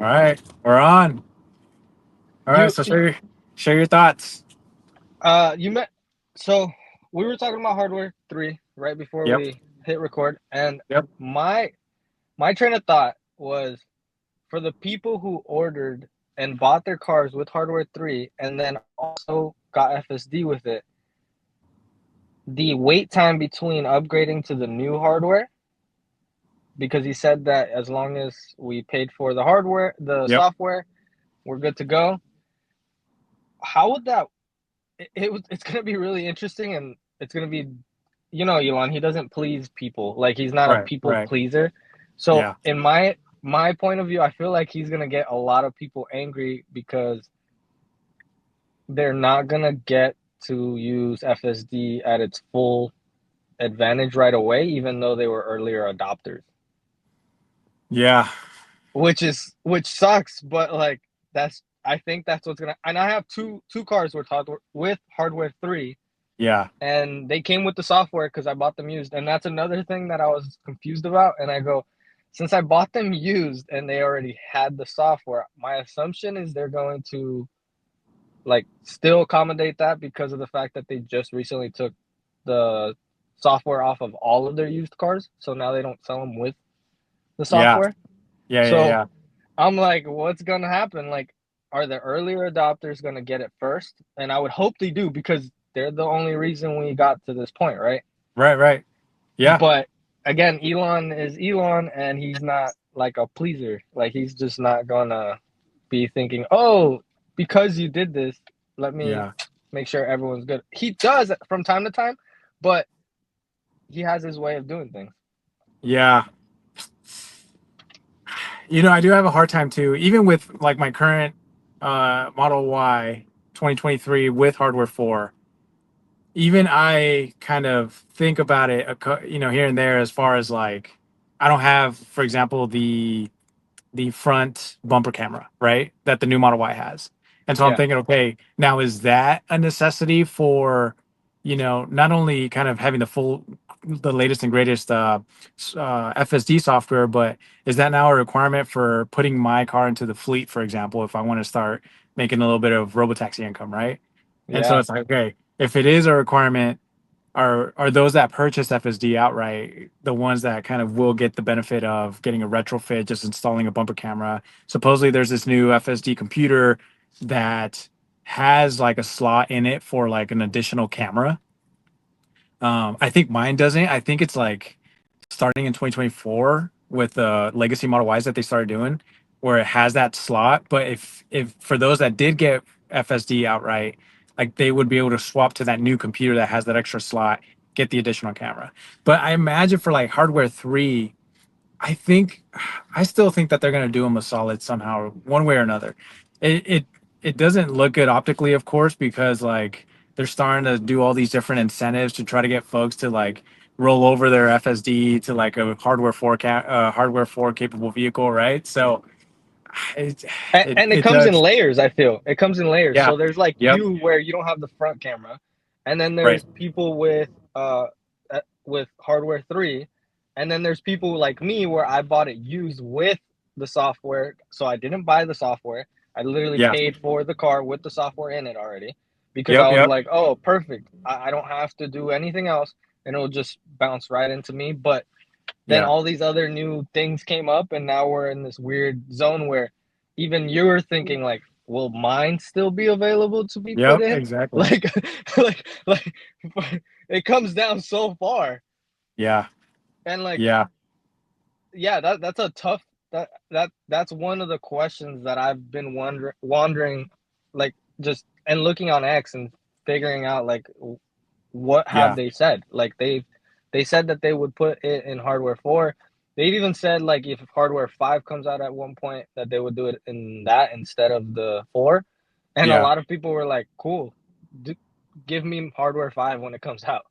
All right, we're on. All right, You so share your thoughts. you met so we were talking about hardware 3 right before Yep, we hit record, and yep. my my train of thought was for the people who ordered and bought their cars with hardware 3 and then also got FSD with it, the wait time between upgrading to the new hardware, because he said that as long as we paid for the hardware, the Yep. software, we're good to go. How would that it's gonna be really interesting, and it's gonna be, Elon, he doesn't please people. Like, he's not a Right, people right. pleaser. So Yeah, in my point of view, I feel like he's gonna get a lot of people angry because they're not gonna get to use FSD at its full advantage right away, even though they were earlier adopters. yeah, Which sucks, but like, that's I think that's what's gonna, and I have two cars with hardware 3, yeah, and they came with the software because I bought them used. And that's another thing that I was confused about. And I go, since I bought them used and they already had the software, my assumption is they're going to like still accommodate that because of the fact that they just recently took the software off of all of their used cars. So now they don't sell them with the yeah, software. yeah, yeah, So yeah. I'm like, what's gonna happen? Like, are the earlier adopters gonna get it first? And I would hope they do because they're the only reason we got to this point, right? Right, right. Yeah, But again, Elon is Elon, and he's not like a pleaser. Like, he's just not gonna be thinking, "Oh, because you did this, let me yeah, make sure everyone's good." He does from time to time, but he has his way of doing things. yeah. I do have a hard time too, even with like my current Model Y 2023 with hardware 4. Even I kind of think about it, here and there as far as like I don't have, for example, the front bumper camera, right? That the new Model Y has. And so I'm Yeah, thinking, okay, now is that a necessity for, not only kind of having the latest and greatest FSD software, but is that now a requirement for putting my car into the fleet, for example, if I want to start making a little bit of Robotaxi income, right? And so yeah, it's like, okay, if it is a requirement, are those that purchase FSD outright the ones that kind of will get the benefit of getting a retrofit, just installing a bumper camera? Supposedly, there's this new FSD computer that has like a slot in it for like an additional camera. I think mine doesn't. I think it's like starting in 2024 with the legacy Model Ys that they started doing, where it has that slot. But if for those that did get FSD outright, like they would be able to swap to that new computer that has that extra slot, get the additional camera. But I imagine for like hardware 3, I think I still think that they're gonna do them a solid somehow, one way or another. It doesn't look good optically, of course, because like they're starting to do all these different incentives to try to get folks to like roll over their FSD to like a hardware 4 capable vehicle, right? So it and it it comes in does, layers. I feel it comes in layers. yeah, So there's like yep, you where you don't have the front camera, and then right, there's people with hardware 3, and then there's people like me where I bought it used with the software. So I didn't buy the software. I literally yeah, paid for the car with the software in it already because I yep, was yep, like, oh, perfect. I don't have to do anything else, and it'll just bounce right into me. But then yeah, all these other new things came up, and now we're in this weird zone where even you're thinking like, will mine still be available to be put yep, in? exactly, Like, like it comes down so far. yeah, And like, yeah, yeah, that's a tough, that's one of the questions that I've been wondering, like, just and looking on X and figuring out like, what have yeah, they said? Like, they said that they would put it in hardware 4. They've even said like if hardware 5 comes out at one point that they would do it in that instead of the 4. And a yeah. lot of people were like, "Cool, do, give me hardware 5 when it comes out."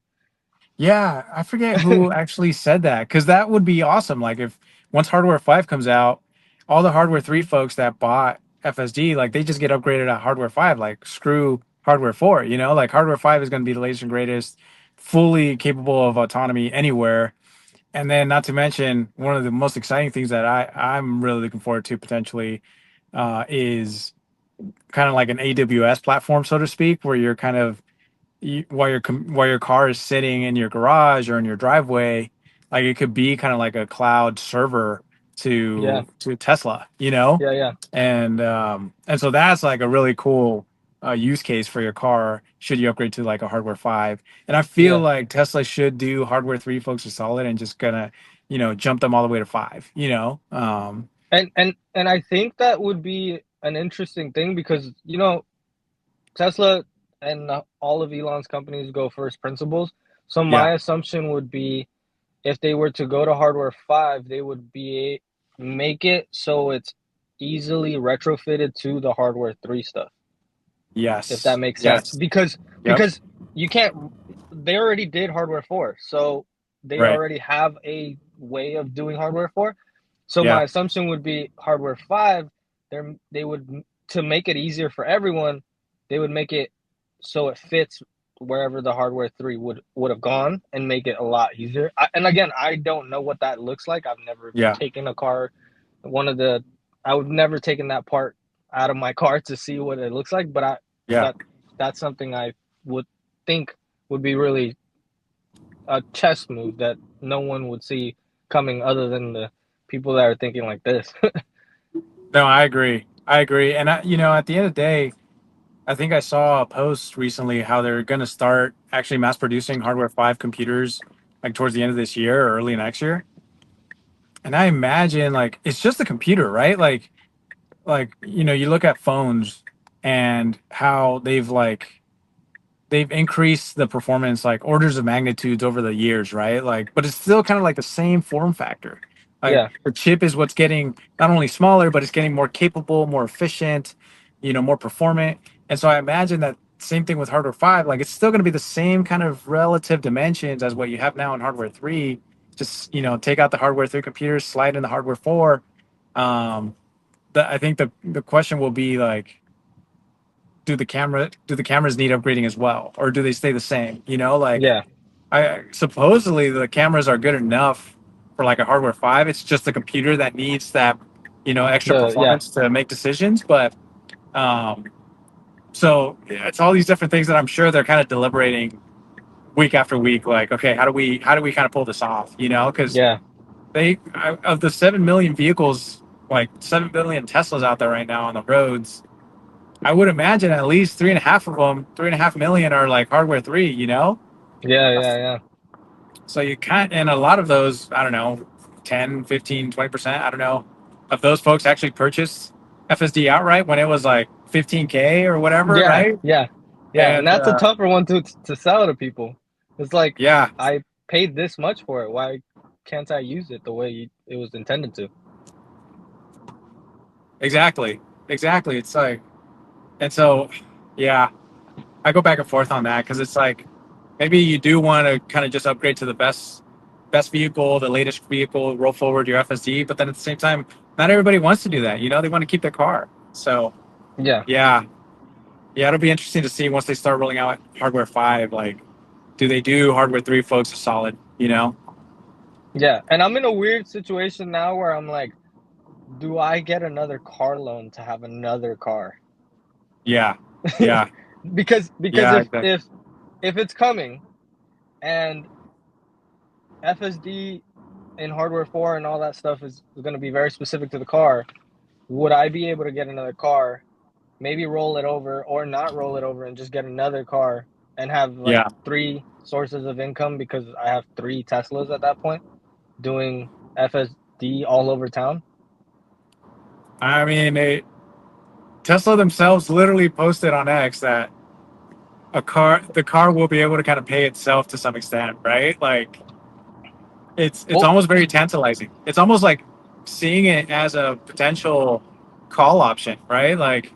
Yeah, I forget who actually said that because that would be awesome. Like if once hardware 5 comes out, all the hardware 3 folks that bought FSD, like they just get upgraded at hardware 5. Like screw hardware 4, like hardware 5 is going to be the latest and greatest, fully capable of autonomy anywhere. And then, not to mention, one of the most exciting things that I'm really looking forward to potentially is kind of like an AWS platform, so to speak, where you're kind of while your car is sitting in your garage or in your driveway, like it could be kind of like a cloud server Yeah, to Tesla, you know, yeah, yeah, and so that's like a really cool use case for your car should you upgrade to like a hardware 5. And I feel yeah. like Tesla should do hardware 3 folks are solid and just gonna, jump them all the way to 5, And I think that would be an interesting thing because Tesla and all of Elon's companies go first principles. So Yeah. my assumption would be if they were to go to hardware 5, they would make it so it's easily retrofitted to the hardware 3 stuff, if that Yes. makes sense. Yes. Because Yep. you can't they already did hardware 4. So they Right. already have a way of doing hardware 4. So Yeah. my assumption would be hardware 5, they would, to make it easier for everyone, they would make it so it fits wherever the hardware 3 would have gone and make it a lot easier. And again, I don't know what that looks like. I've never Yeah. taken a car, one of the I would never taken that part out of my car to see what it looks like, but Yeah. that that's something I would think would be really a chess move that no one would see coming other than the people that are thinking like this. No, I agree. I agree. And at the end of the day, I think I saw a post recently how they're going to start actually mass producing hardware 5 computers like towards the end of this year or early next year. And I imagine like it's just a computer, right? You look at phones and how they've increased the performance like orders of magnitudes over the years, right? Like, but it's still kind of like the same form factor. Like Yeah, the chip is what's getting not only smaller, but it's getting more capable, more efficient, more performant. And so I imagine that same thing with hardware 5. Like it's still going to be the same kind of relative dimensions as what you have now in hardware 3. Just take out the hardware 3 computers, slide in the hardware 4. Um, I think the question will be like, do the cameras need upgrading as well, or do they stay the same? Like yeah, I supposedly the cameras are good enough for like a hardware 5. It's just the computer that needs that extra yeah, performance to make decisions. But um, so it's all these different things that I'm sure they're kind of deliberating week after week. Like, okay, how do we kind of pull this off? Because yeah, of the 7 million vehicles, like 7 billion Teslas out there right now on the roads. I would imagine at least 3.5 million are like hardware 3, yeah, yeah, yeah, So you can't, and a lot of those, I don't know, 10, 15, 20%, I don't know, of those folks actually purchased FSD outright when it was like 15K or whatever, yeah, right? yeah, yeah. And And that's a tougher one to sell to people. It's like yeah, I paid this much for it. Why can't I use it the way it was intended to? exactly. Exactly. It's like, and so, yeah, I go back and forth on that because it's like maybe you do want to kind of just upgrade to the best vehicle, the latest vehicle, roll forward your FSD, but then at the same time, not everybody wants to do that. They want to keep their car. So Yeah, yeah, yeah, it'll be interesting to see once they start rolling out hardware 5. Like, do they do hardware 3 folks a solid? yeah. And I'm in a weird situation now where I'm like, do I get another car loan to have another car? Yeah, yeah, Because yeah, if it's coming and FSD and hardware 4 and all that stuff is going to be very specific to the car, would I be able to get another car, maybe roll it over or not roll it over and just get another car and have like yeah. three sources of income because I have three Teslas at that point doing FSD all over town? I mean, Tesla themselves literally posted on X that the car will be able to kind of pay itself to some extent, right? Like, it's Well, almost very tantalizing. It's almost like seeing it as a potential call option, right? Like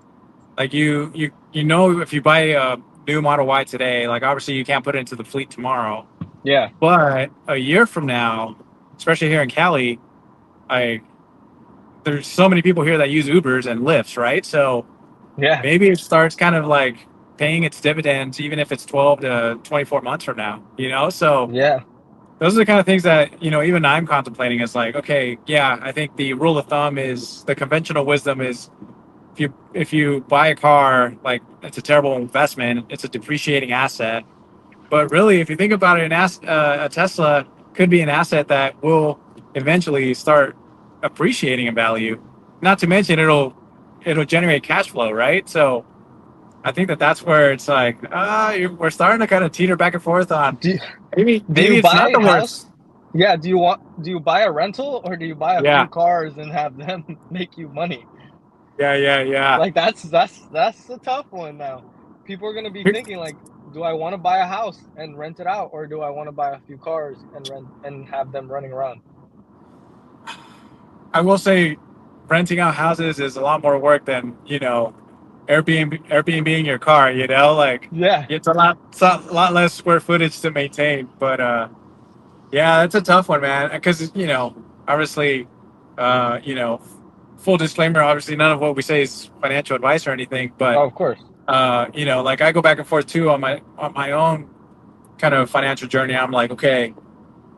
if you buy a new Model Y today, like obviously you can't put it into the fleet tomorrow, yeah, but a year from now, especially here in Cali, I there's so many people here that use Ubers and Lyfts, right? So yeah, maybe it starts kind of like paying its dividends, even if it's 12 to 24 months from now. So yeah. those are the kind of things that even I'm contemplating. Is like, okay, yeah, I think the rule of thumb is the conventional wisdom is if you buy a car, like it's a terrible investment, it's a depreciating asset. But really, if you think about it, a Tesla could be an asset that will eventually start appreciating in value. Not to mention it'll generate cash flow, right? So I think that's where it's like we're starting to kind of teeter back and forth on Do you, do maybe you it's buy not a the house? worst. Yeah, do you buy a rental or do you buy a Yeah, few cars and have them make you money? yeah. Like that's a tough one now. People are gonna be thinking like, do I want to buy a house and rent it out, or do I want to buy a few cars and rent and have them running around? I will say, renting out houses is a lot more work than Airbnb your car. Like Yeah. it's a lot less square footage to maintain. But yeah, it's a tough one, man. Because obviously, uh, you know, full disclaimer. Obviously, none of what we say is financial advice or anything. But Oh, of course. like I go back and forth too on my own kind of financial journey. I'm like, okay,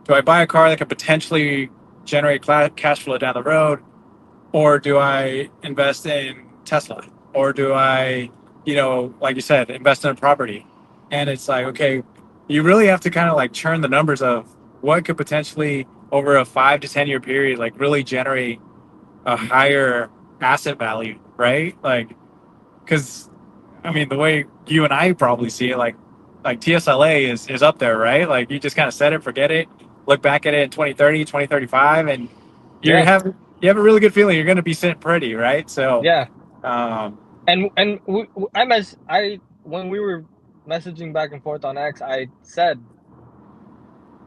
do I buy a car that could potentially generate cash flow down the road? Or do I invest in Tesla? Or do I, like you said, invest in a property? And it's like, okay, you really have to kind of like churn the numbers of what could potentially over a 5 to 10 year period, like really generate a higher asset value, right? Like, because I mean, the way you and I probably see it, like TSLA is up there, right? Like you just kind of set it, forget it, look back at it in 2030, 2035, and you Yeah. have you have a really good feeling you're going to be sitting pretty, right? So, Yeah. um, And I when we were messaging back and forth on X, I said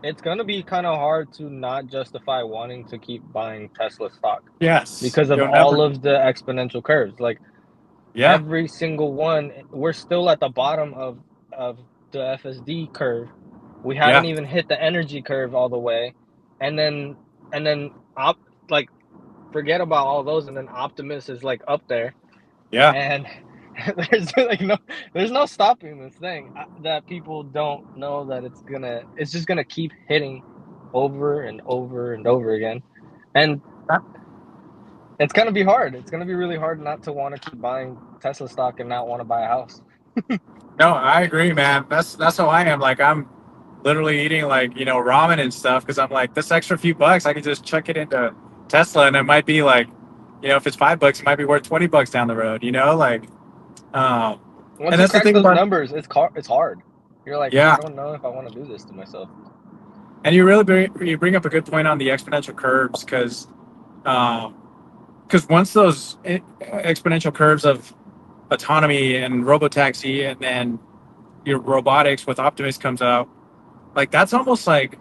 it's gonna be kind of hard to not justify wanting to keep buying Tesla stock yes, because of you'll never, all of the exponential curves. Like yeah, every single one, we're still at the bottom of the FSD curve. We yeah, haven't even hit the energy curve all the way, and then op like forget about all those, and then Optimus is like up there, yeah. and there's no stopping this thing that people don't know that it's just gonna keep hitting over and over and over again, and it's gonna be hard. It's gonna be really hard not to want to keep buying Tesla stock and not want to buy a house. No, I agree, man. That's how I am. Like I'm literally eating like ramen and stuff because I'm like this extra few bucks I can just chuck it into Tesla and it might be like if it's $5 it might be worth $20 down the road. Like um, Once and you that's the crack thing those about numbers, it's hard. You're like, I yeah, don't know if I want to do this to myself. and you bring up a good point on the exponential curves because once those exponential curves of autonomy and robotaxi and then your robotics with Optimus comes out, like that's almost like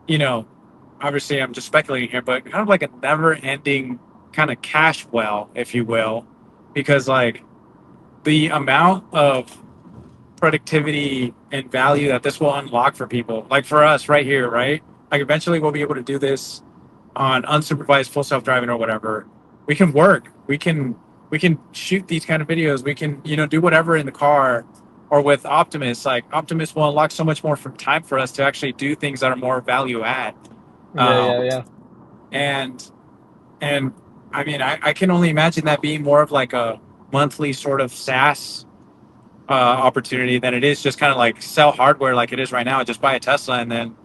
you know, obviously I'm just speculating here, but kind of like a never ending kind of cash well, if you will, because like the amount of productivity and value that this will unlock for people, like for us right here, right? Like eventually we'll be able to do this on unsupervised full self driving or whatever. We can work. We can shoot these kind of videos. We can do whatever in the car or with Optimus. Like Optimus will unlock so much more from time for us to actually do things that are more value add. Yeah, yeah, Um, yeah, and and I mean I can only imagine that being more of like a monthly sort of SaaS opportunity than it is just kind of like sell hardware like it is right now. Just buy a Tesla and then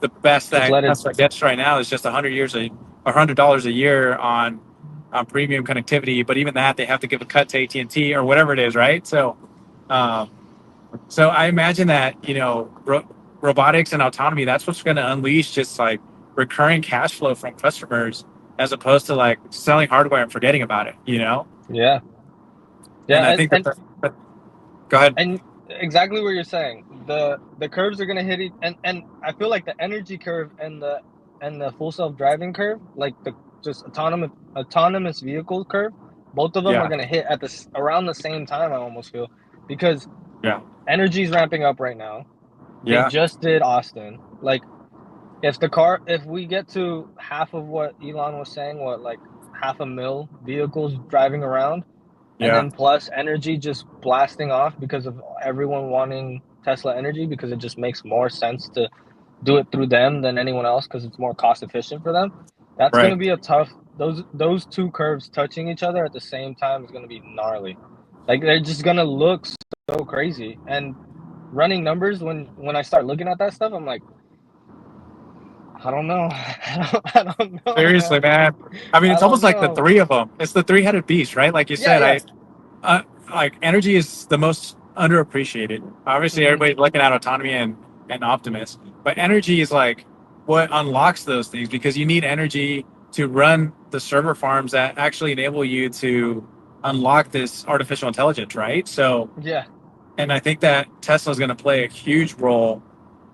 the best just that let it. Tesla gets right now is just 100 years or $100 a year on premium connectivity. But even that they have to give a cut to AT&T or whatever it is, right? Um, so I imagine that robotics and autonomy that's what's going to unleash just like recurring cash flow from customers as opposed to like selling hardware and forgetting about it. Yeah, And yeah, I think that go ahead. and exactly what you're saying. The curves are gonna hit it, and I feel like the energy curve and the full self driving curve, like the just autonomous vehicle curve, both of them are Yeah, gonna hit at around the same time. I almost feel because yeah, energy's ramping up right now. They yeah, just did Austin. Like if we get to half of what Elon was saying, what like half a mil vehicles driving around, and yeah. then plus energy just blasting off because of everyone wanting Tesla energy because it just makes more sense to do it through them than anyone else because it's more cost efficient for them. That's going to Right. be a tough. Those two curves touching each other at the same time is going to be gnarly. Like they're just going to look so crazy. And running numbers when I start looking at that stuff, I'm like, I don't know. I don't know, Seriously, man. man. I mean, I it's don't almost like the know. three of them. It's the three-headed beast, right? Like you Yeah, said, yeah. uh, like energy is the most underappreciated. Obviously, Hmm. everybody's looking at autonomy and Optimus, but energy is like what unlocks those things because you need energy to run the server farms that actually enable you to unlock this artificial intelligence, right? So, Yeah, and I think that Tesla is going to play a huge role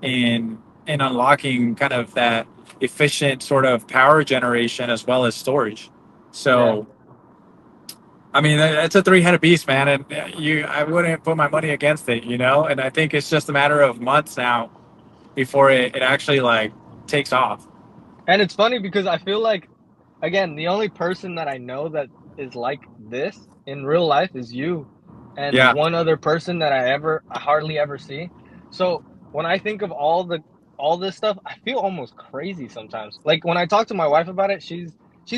in unlocking kind of that efficient sort of power generation as well as storage. yeah. So, I mean, it's a three-headed beast, man, and I wouldn't put my money against it, you know. And I think it's just a matter of months now before it actually like takes off. And it's funny because I feel like, again, the only person that I know that is like this in real life is you, and Yeah. one other person that I hardly ever see. So when I think of all this stuff, I feel almost crazy sometimes. Like when I talk to my wife about it, she's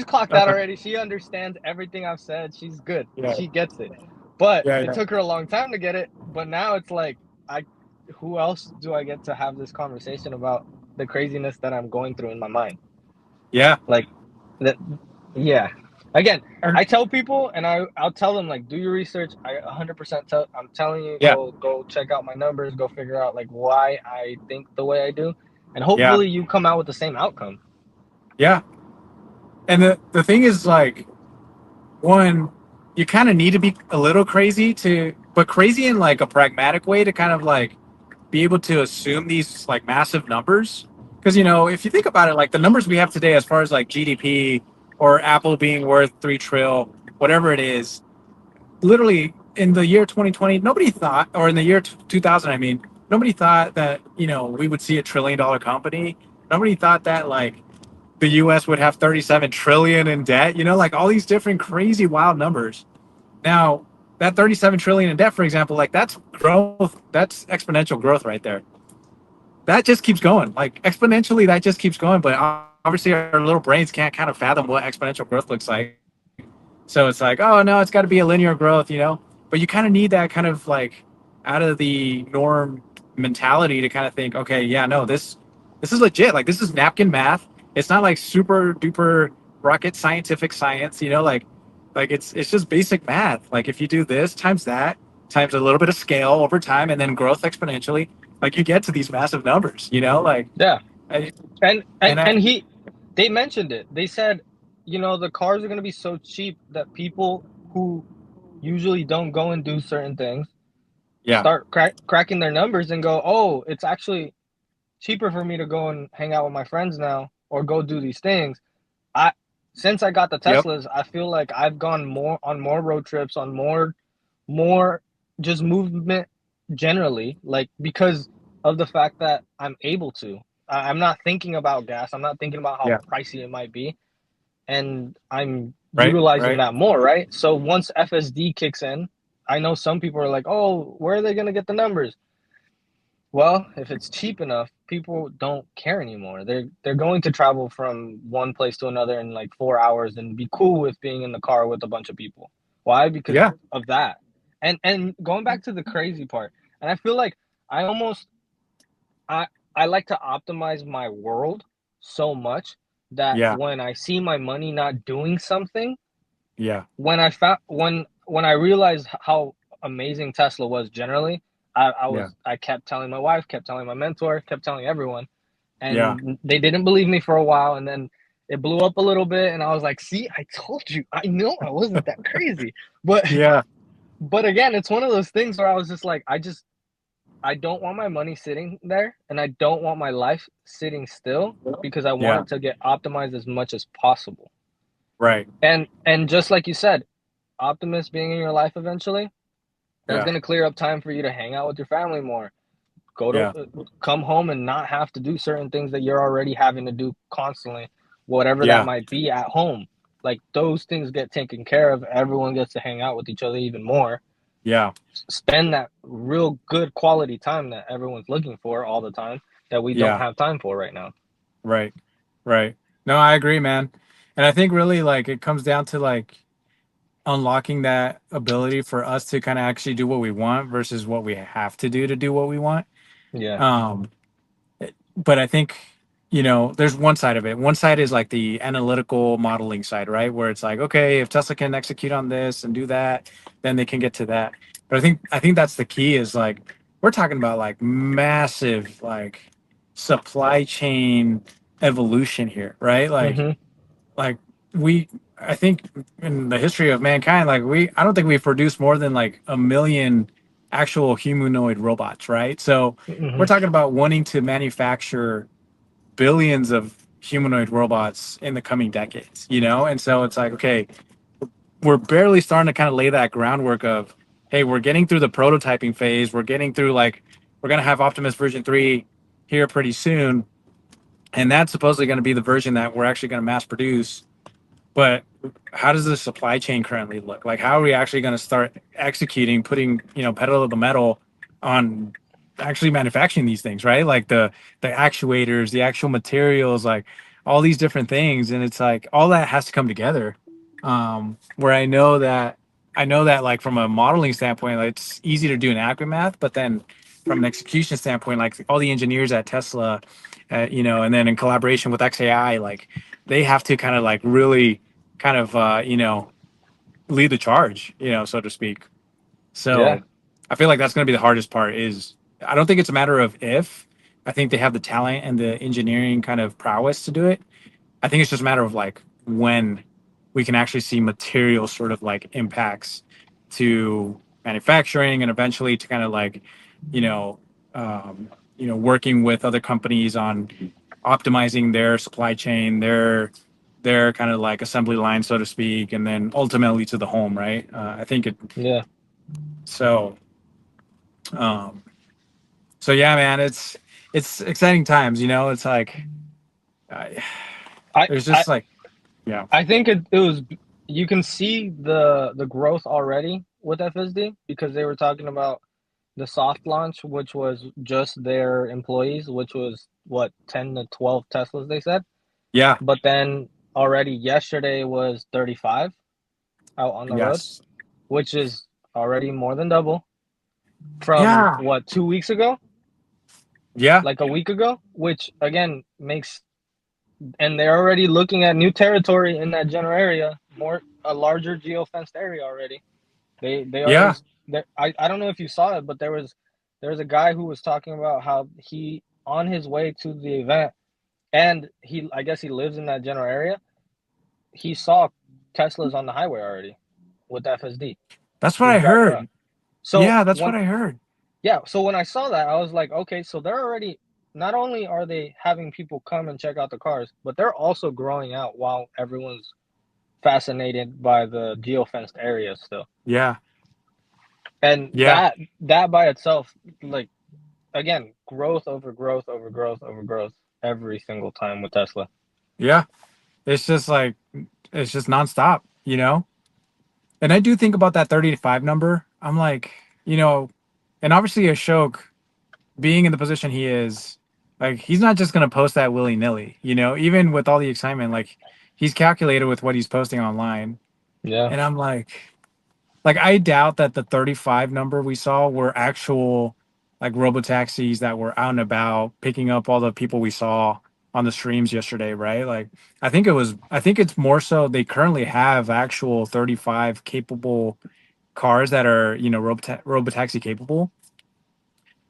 clocked out Okay. already. She understands everything I've said. She's good. Yeah. She gets it. But Yeah. it Yeah. took her a long time to get it. But now it's like I who else do I get to have this conversation about the craziness that I'm going through in my mind? Yeah. Like that, yeah. Again, And- I tell people, and I'll tell them like, do your research. I 100% tell. I'm telling you, Yeah. go check out my numbers. Go figure out like why I think the way I do, and Yeah. hopefully you come out with the same outcome. Yeah. And the thing is like one, you kind of need to be a little crazy to, but crazy in like a pragmatic way to kind of like be able to assume these like massive numbers. Because, you know, if you think about it, like the numbers we have today, as far as like GDP or Apple being worth 3 trillion, whatever it is, literally in the year 2020, nobody thought, or in the year 2000, I mean, nobody thought that, you know, we would see a $1 trillion company. Nobody thought that like the US would have 37 trillion in debt, you know, like all these different crazy wild numbers. Now, that 37 trillion in debt, for example, like that's growth, that's exponential growth right there. That just keeps going. Like exponentially that just keeps going, but obviously our little brains can't kind of fathom what exponential growth looks like. So it's like, oh no, it's got to be a linear growth, you know. But you kind of need that kind of like out of the norm mentality to kind of think, okay, yeah, no, this is legit. Like this is napkin math. It's not like super duper rocket scientific science, you know. Like it's just basic math. Like if you do this times that times a little bit of scale over time and then growth exponentially, like you get to these massive numbers, you know. Like Yeah, I, and and and I and he, they mentioned it. They said, the cars are gonna be so cheap that people who usually don't go and do certain things yeah, start cracking their numbers and go, oh, it's actually cheaper for me to go and hang out with my friends now or go do these things. I Since I got the yep, Teslas, I feel like I've gone more road trips, on more just movement generally, like because of the fact that I'm able to. I'm not thinking about gas. I'm not thinking about how yeah, pricey it might be, and I'm right, utilizing right, that more, right? So once FSD kicks in, I know some people are like, "Oh, where are they going to get the numbers?" Well, if it's cheap enough, people don't care anymore. They're going to travel from one place to another in like 4 hours and be cool with being in the car with a bunch of people. Why? Because yeah, of that. And going back to the crazy part, and I feel like I almost I I like to optimize my world so much that yeah, when I see my money not doing something, yeah, when I realized how amazing Tesla was generally, yeah, I kept telling my wife, kept telling my mentor, kept telling everyone, yeah. and they didn't believe me for a while, and then it blew up a little bit, and I was like, "See, I told you, I know I wasn't that crazy." But Yeah, but again, it's one of those things where I was just like, I don't want my money sitting there, and I don't want my life sitting still because I want yeah, it to get optimized as much as possible. right. And just like you said, Optimus being in your life eventually, that's Yeah, going to clear up time for you to hang out with your family more. Go to yeah, come home and not have to do certain things that you're already having to do constantly, whatever that yeah, might be at home. Like those things get taken care of. Everyone gets to hang out with each other even more. yeah, Spend that real good quality time that everyone's looking for all the time. that we don't Yeah. have time for right now. Right. Right. No, I agree, man. And I think really like it comes down to like unlocking that ability for us to kind of actually do what we want versus what we have to do what we want. Yeah. Um, but I think, there's one side of it. One side is like the analytical modeling side, right? Where it's like, okay, if Tesla can execute on this and do that, then they can get to that. But I think that's the key is like we're talking about like massive like supply chain evolution here, right? Hmm. Like we I think in the history of mankind, like I don't think we've produced more than like a million actual humanoid robots, right? So we're Hmm. talking about wanting to manufacture billions of humanoid robots in the coming decades, And so it's like, okay, we're barely starting to kind of lay that groundwork of, hey, we're getting through the prototyping phase. We're getting through like, we're going to have Optimus version 3 here pretty soon. And that's supposedly going to be the version that we're actually going to mass produce. But how does the supply chain currently look? Like, how are we actually going to start executing, putting, pedal to the metal on actually manufacturing these things, right? Like the actuators, the actual materials, like all these different things, and it's like all that has to come together. Where I know that like from a modeling standpoint, like, it's easy to do an math, but then from an execution standpoint, like all the engineers at Tesla, and then in collaboration with XAI, like they have to kind of like really kind of lead the charge, so to speak. Yeah. So I feel like that's going to be the hardest part. Is I don't think it's a matter of if. I think they have the talent and the engineering kind of prowess to do it. I think it's just a matter of like when we can actually see material sort of like impacts to manufacturing and eventually to kind of like, you know, um, working with other companies on optimizing their supply chain, their kind of like assembly line, so to speak, and then ultimately to the home, right? I think it Yeah. so. Um, so yeah, man, it's exciting times. It's like I, I there's I just like yeah, I think it was, you can see the growth already with FSD because they were talking about the soft launch, which was just their employees, which was what, 10 to 12 Teslas they said. yeah, But then already yesterday was 35 out on the road, yes, which is already more than double from yeah, what, 2 weeks ago, yeah, like a week ago, which again makes, and they're already looking at new territory in that general area, more a larger geofenced area already. They already, yeah. I don't know if you saw it, but there was a guy who was talking about how he on his way to the event, and he, I guess he lives in that general area. He saw Teslas on the highway already with FSD. That's what He was I driving around. heard. So Yeah, that's what when, I heard. yeah, so when I saw that, I was like, okay, so they're already, not only are they having people come and check out the cars, but they're also growing out while everyone's fascinated by the geofenced area still. Yeah, And yeah, that by itself, like, again, growth over growth over growth over growth every single time with Tesla. yeah. It's just like it's just nonstop. And I do think about that 35 number. I'm like, you know, and obviously Ashok being in the position he is, like he's not just gonna post that willy nilly. Even with all the excitement, like he's calculated with what he's posting online. Yeah. And I'm like I doubt that the 35 number we saw were actual like robotaxis that were out and about picking up all the people we saw on the streams yesterday, right? Like I think it's more so they currently have actual 35 capable cars that are, robotaxi capable.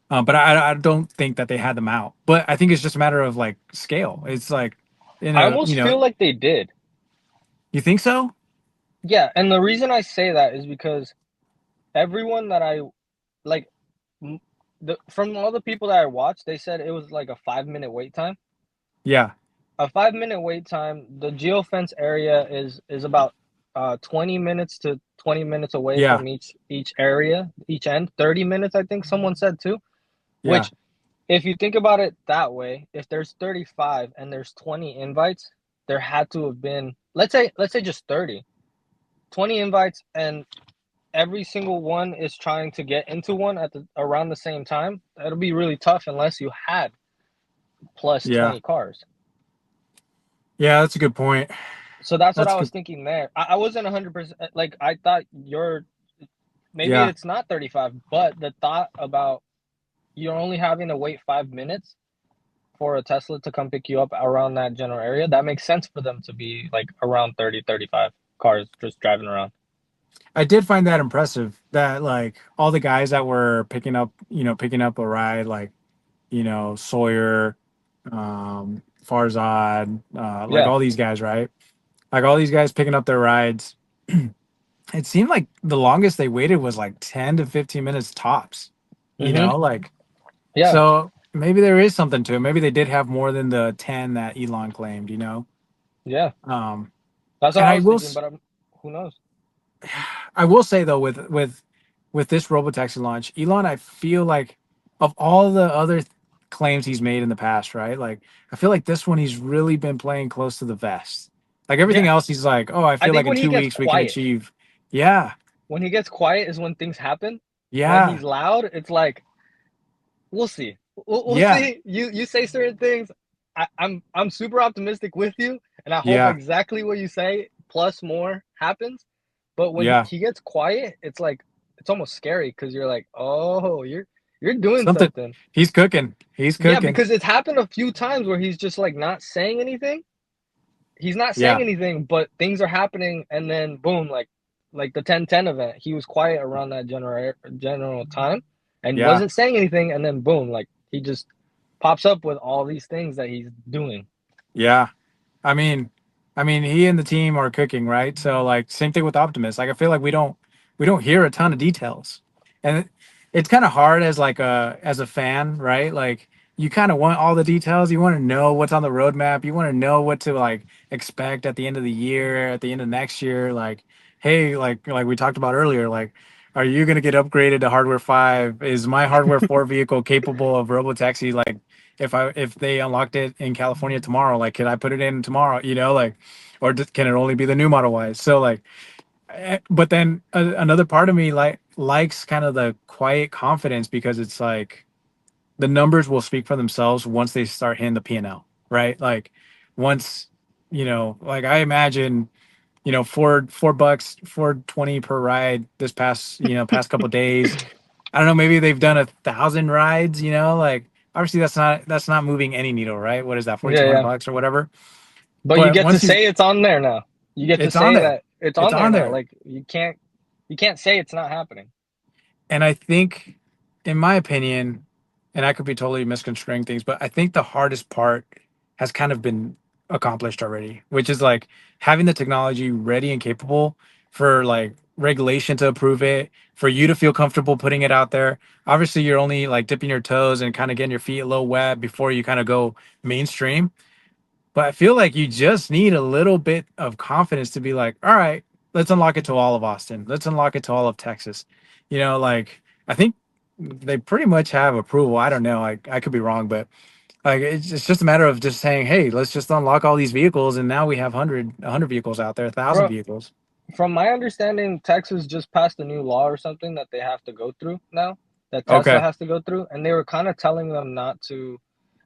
But I don't think that they had them out. But I think it's just a matter of like scale. It's like in I a, almost feel like they did. you think so? Yeah, and the reason I say that is because everyone that I like, from all the people that I watched, they said it was like a 5 minute wait time. Yeah. A 5 minute wait time. The geofence area is about 20 minutes to 20 minutes away Yeah. from each area, each end. 30 minutes, I think someone said too. Yeah. Which, if you think about it that way, if there's 35 and there's 20 invites, there had to have been, let's say just 30, 20 invites, and every single one is trying to get into one at the around the same time. That'll be really tough unless you had plus Yeah. 20 cars. Yeah, that's a good point. So that's what That's I was good. thinking there. I wasn't 100% like I thought you're maybe Yeah. it's not 35, but the thought about you're only having to wait 5 minutes for a Tesla to come pick you up around that general area, that makes sense for them to be like around 30, 35 cars just driving around. I did find that impressive that like all the guys that were picking up a ride, like, Sawyer, Farzad, like Yeah. all these guys, right? Like all these guys picking up their rides. It seemed like the longest they waited was like 10 to 15 minutes tops, Mm-hmm. like, Yeah. so maybe there is something to it. Maybe they did have more than the 10 that Elon claimed. Yeah. Um, That's what and I was thinking, but who knows? I will say though, with this Robotaxi launch, Elon, I feel like of all the other claims he's made in the past, right? Like I feel like this one he's really been playing close to the vest. Like everything Yeah. else, he's like, oh, I I feel think like in when he two gets weeks we can quiet, achieve. Yeah, when he gets quiet is when things happen. When yeah, he's loud, it's like we'll see. We'll yeah, see. You say certain things. I'm super optimistic with you, and I hope yeah, exactly what you say plus more happens. But when yeah. he gets quiet, it's like it's almost scary because you're like, oh, you're doing Something. something. He's cooking. He's Yeah, cooking. because it's happened a few times where he's just like not saying anything. He's not saying Yeah, anything, but things are happening, and then boom, like the 10-10 event, he was quiet around that general time, and yeah. wasn't saying anything, and then boom, like he just pops up with all these things that he's doing. Yeah. I mean, he and the team are cooking, right? So like same thing with Optimus. Like I feel like we don't hear a ton of details. And it's kind of hard as like a fan, right? Like you kind of want all the details. You want to know what's on the roadmap. You want to know what to like expect at the end of the year, at the end of next year. Like, hey, like we talked about earlier, like are you going to get upgraded to hardware 5? Is my hardware 4 vehicle capable of robotaxi? Like if they unlocked it in California tomorrow, like could I put it in tomorrow? Like, or can it only be the new Model Y? So like, but then another part of me likes kind of the quiet confidence because it's like the numbers will speak for themselves once they start hitting the P&L, right? Like once like I imagine 4 bucks, 4.20 per ride this past couple days. I don't know, maybe they've done 1,000 rides, like obviously that's not moving any needle, right? What is that, Yeah, 4,200 yeah. bucks or whatever? But you But get to once you say it's on there now. You get to it's on say there. that it's It's on there on now. there. Like you can't say it's not happening. And I think, in my opinion, and I could be totally misconstruing things, but I think the hardest part has kind of been accomplished already, which is like having the technology ready and capable for like regulation to approve it, for you to feel comfortable putting it out there. Obviously, you're only like dipping your toes and kind of getting your feet a little wet before you kind of go mainstream. But I feel like you just need a little bit of confidence to be like, all right, let's unlock it to all of Austin. Let's unlock it to all of Texas. Like I think they pretty much have approval. I don't know. I could be wrong, but like it's just a matter of just saying, hey, let's just unlock all these vehicles, and now we have 100 vehicles out there, 1,000 From vehicles. from my understanding, Texas just passed a new law or something that they have to go through now, that Tesla Okay. has to go through, and they were kind of telling them not to.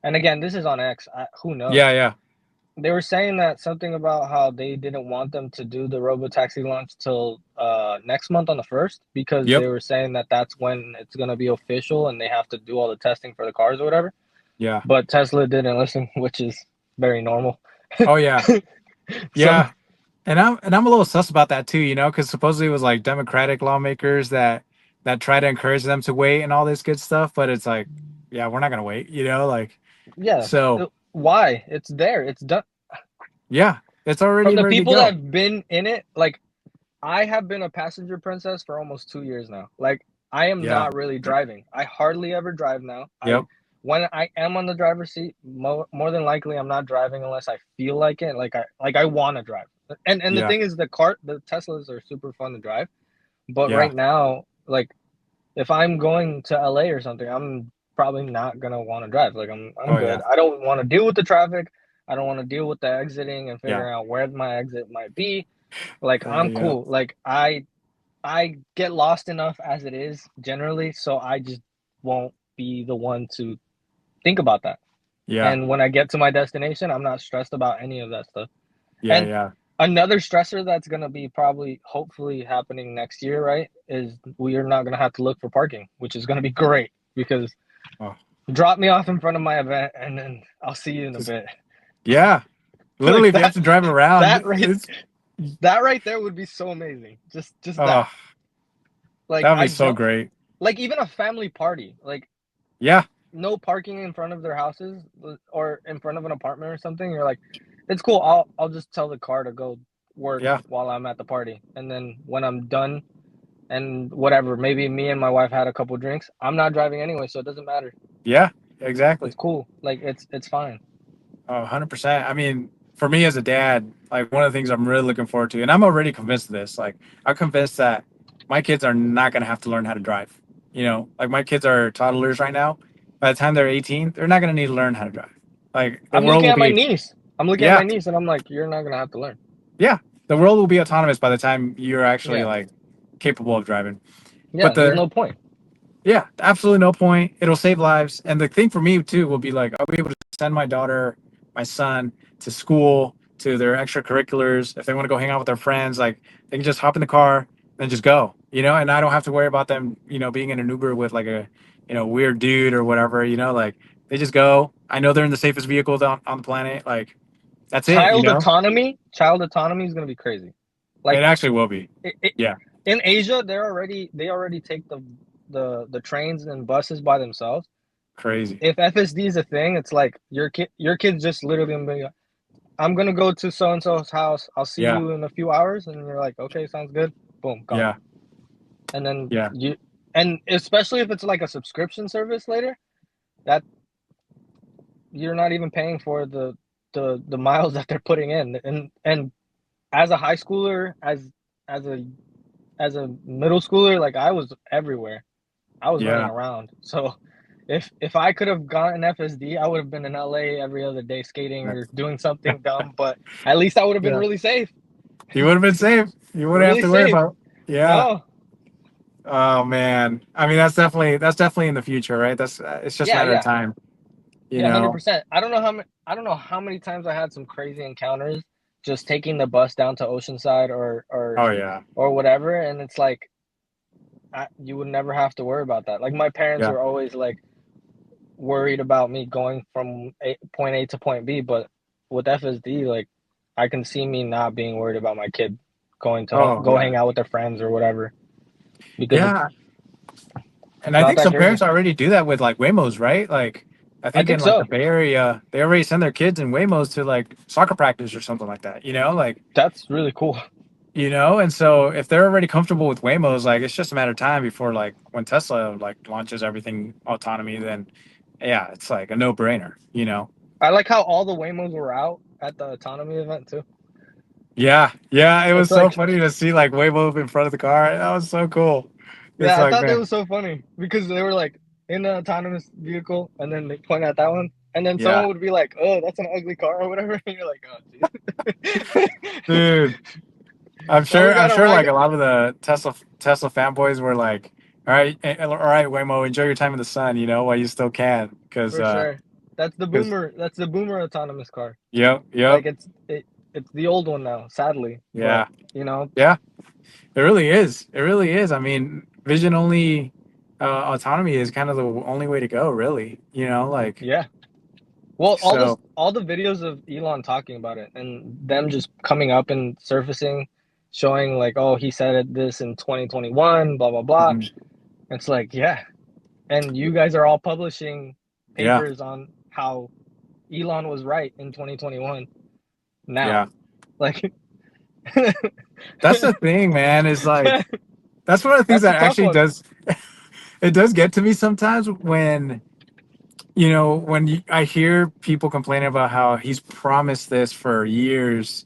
And again, this is on X. Who Yeah, knows? yeah. They were saying that something about how they didn't want them to do the Robotaxi launch till next month on the 1st because Yep. they were saying that that's when it's gonna be official and they have to do all the testing for the cars or whatever. Yeah. But Tesla didn't listen, which is very normal. Oh yeah. So Yeah. And I'm a little sus about that too, because supposedly it was like Democratic lawmakers that try to encourage them to wait and all this good stuff, but it's like, yeah, we're not gonna wait, like yeah, so. why? It's there. It's done. Yeah, it's already From the ready to people that go. have been in it, like I have been a passenger princess for almost 2 years now. Like I am Yeah. not really driving. I hardly ever drive now. I Yep. when I am on the driver's seat, more than likely I'm not driving unless I feel like it. Like I want to drive. And the Yeah. thing is, the Teslas are super fun to drive. But Yeah. right now, like if I'm going to LA or something, I'm probably not gonna want to drive. Like I'm Oh good. yeah. I don't want to deal with the traffic. I don't want to deal with the exiting and Yeah. figuring out where my exit might be. Like I'm Yeah. cool. Like I get lost enough as it is generally, so I just won't be the one to think about that. Yeah. And when I get to my destination, I'm not stressed about any of that stuff. Yeah. And Yeah. another stressor that's gonna be probably hopefully happening next year, right? Is we are not gonna have to look for parking, which is gonna be great because Oh, drop me off in front of my event and then I'll see you in a just, bit. yeah. Literally, Like if you have to drive around, that right it's that right there would be so amazing. Just oh, that. Like that would I be so don't great. like even a family party. Like Yeah. no parking in front of their houses or in front of an apartment or something. You're like, it's cool. I'll just tell the car to go work Yeah. while I'm at the party. And then when I'm done and whatever, maybe me and my wife had a couple drinks. I'm not driving anyway, so it doesn't matter. Yeah. Exactly. It's cool. Like it's fine. Oh, 100%. I mean, for me as a dad, like one of the things I'm really looking forward to, and I'm already convinced of this, like I'm convinced that my kids are not going to have to learn how to drive. Like my kids are toddlers right now. By the time they're 18, they're not going to need to learn how to drive. Like the I'm world looking will at my be, niece. I'm looking at yeah, my niece and I'm like, you're not gonna have to learn. yeah, the world will be autonomous by the time you're actually Yeah. like capable of driving. But Yeah, there's the no point. Yeah, absolutely no point. It'll save lives. And the thing for me too will be like I'll be able to send my daughter, my son to school, to their extracurriculars. If they want to go hang out with their friends, like they can just hop in the car and just go, and I don't have to worry about them, being in an Uber with like a weird dude or whatever, like they just go. I know they're in the safest vehicles on the planet. Like that's it. Child autonomy is gonna be crazy. It Like actually will be. it, Yeah, in Asia, they already take the trains and buses by themselves. crazy. If FSD is a thing, it's like your kid's just literally gonna be like, I'm gonna go to so and so's house. I'll see Yeah, you in a few hours, and you're like, okay, sounds good. Boom, gone. yeah, And then yeah, and especially if it's like a subscription service later, that you're not even paying for the miles that they're putting in. And as a high schooler, as a as a middle schooler, like I was everywhere. I was running yeah. around. So if I could have gotten FSD, I would have been in LA every other day skating or That's, doing something dumb, but at least I would have been yeah. really safe. You would have been safe. You wouldn't have Really to worry safe. about. Yeah. No. Oh man. I mean, that's definitely in the future, right? It's just a Yeah, matter of yeah. time. You Yeah, know. 100%. I don't know how many times I had some crazy encounters just taking the bus down to Oceanside Oh yeah. or whatever, and it's like you would never have to worry about that. Like my parents Yeah. were always like worried about me going from point A to point B, but with FSD, like I can see me not being worried about my kid going to Oh go yeah. hang out with their friends or whatever because Yeah. And it's I not think that some crazy. parents already do that with like Waymos, right? Like I I think in think like the so. Bay Area, they already send their kids in Waymos to like soccer practice or something like that. Like That's really cool. and so if they're already comfortable with Waymos, like it's just a matter of time before like when Tesla like launches everything autonomy, then yeah, it's like a no-brainer. I like how all the Waymos were out at the autonomy event too. Yeah, yeah, it was It's so like, funny to see like Waymo in front of the car. That was so cool. It's yeah, I like, thought that man, was so funny because they were like in an autonomous vehicle and then they point at that one. And then yeah, someone would be like, "Oh, that's an ugly car" or whatever. And you're like, "Oh, jeez." dude. I'm Now we sure. I'm got a sure. Like wagon a lot of the Tesla fanboys were like, all right, Waymo, enjoy your time in the sun. While you still can, for sure. That's the because, boomer. That's the boomer autonomous car. yep, yep, Like it's the old one now, sadly. But yeah, you know, yeah. It really is. It really is. I mean, vision only autonomy is kind of the only way to go, really. Like yeah. Well, so. all the videos of Elon talking about it and them just coming up and surfacing, showing like, oh, he said this in 2021, blah blah blah. Mhm. It's like, yeah. And you guys are all publishing Yeah, papers on how Elon was right in 2021 now. yeah. Like That's the thing, man. Is like that's one of the things that's the that tough actually one. does it does get to me sometimes when I hear people complaining about how he's promised this for years,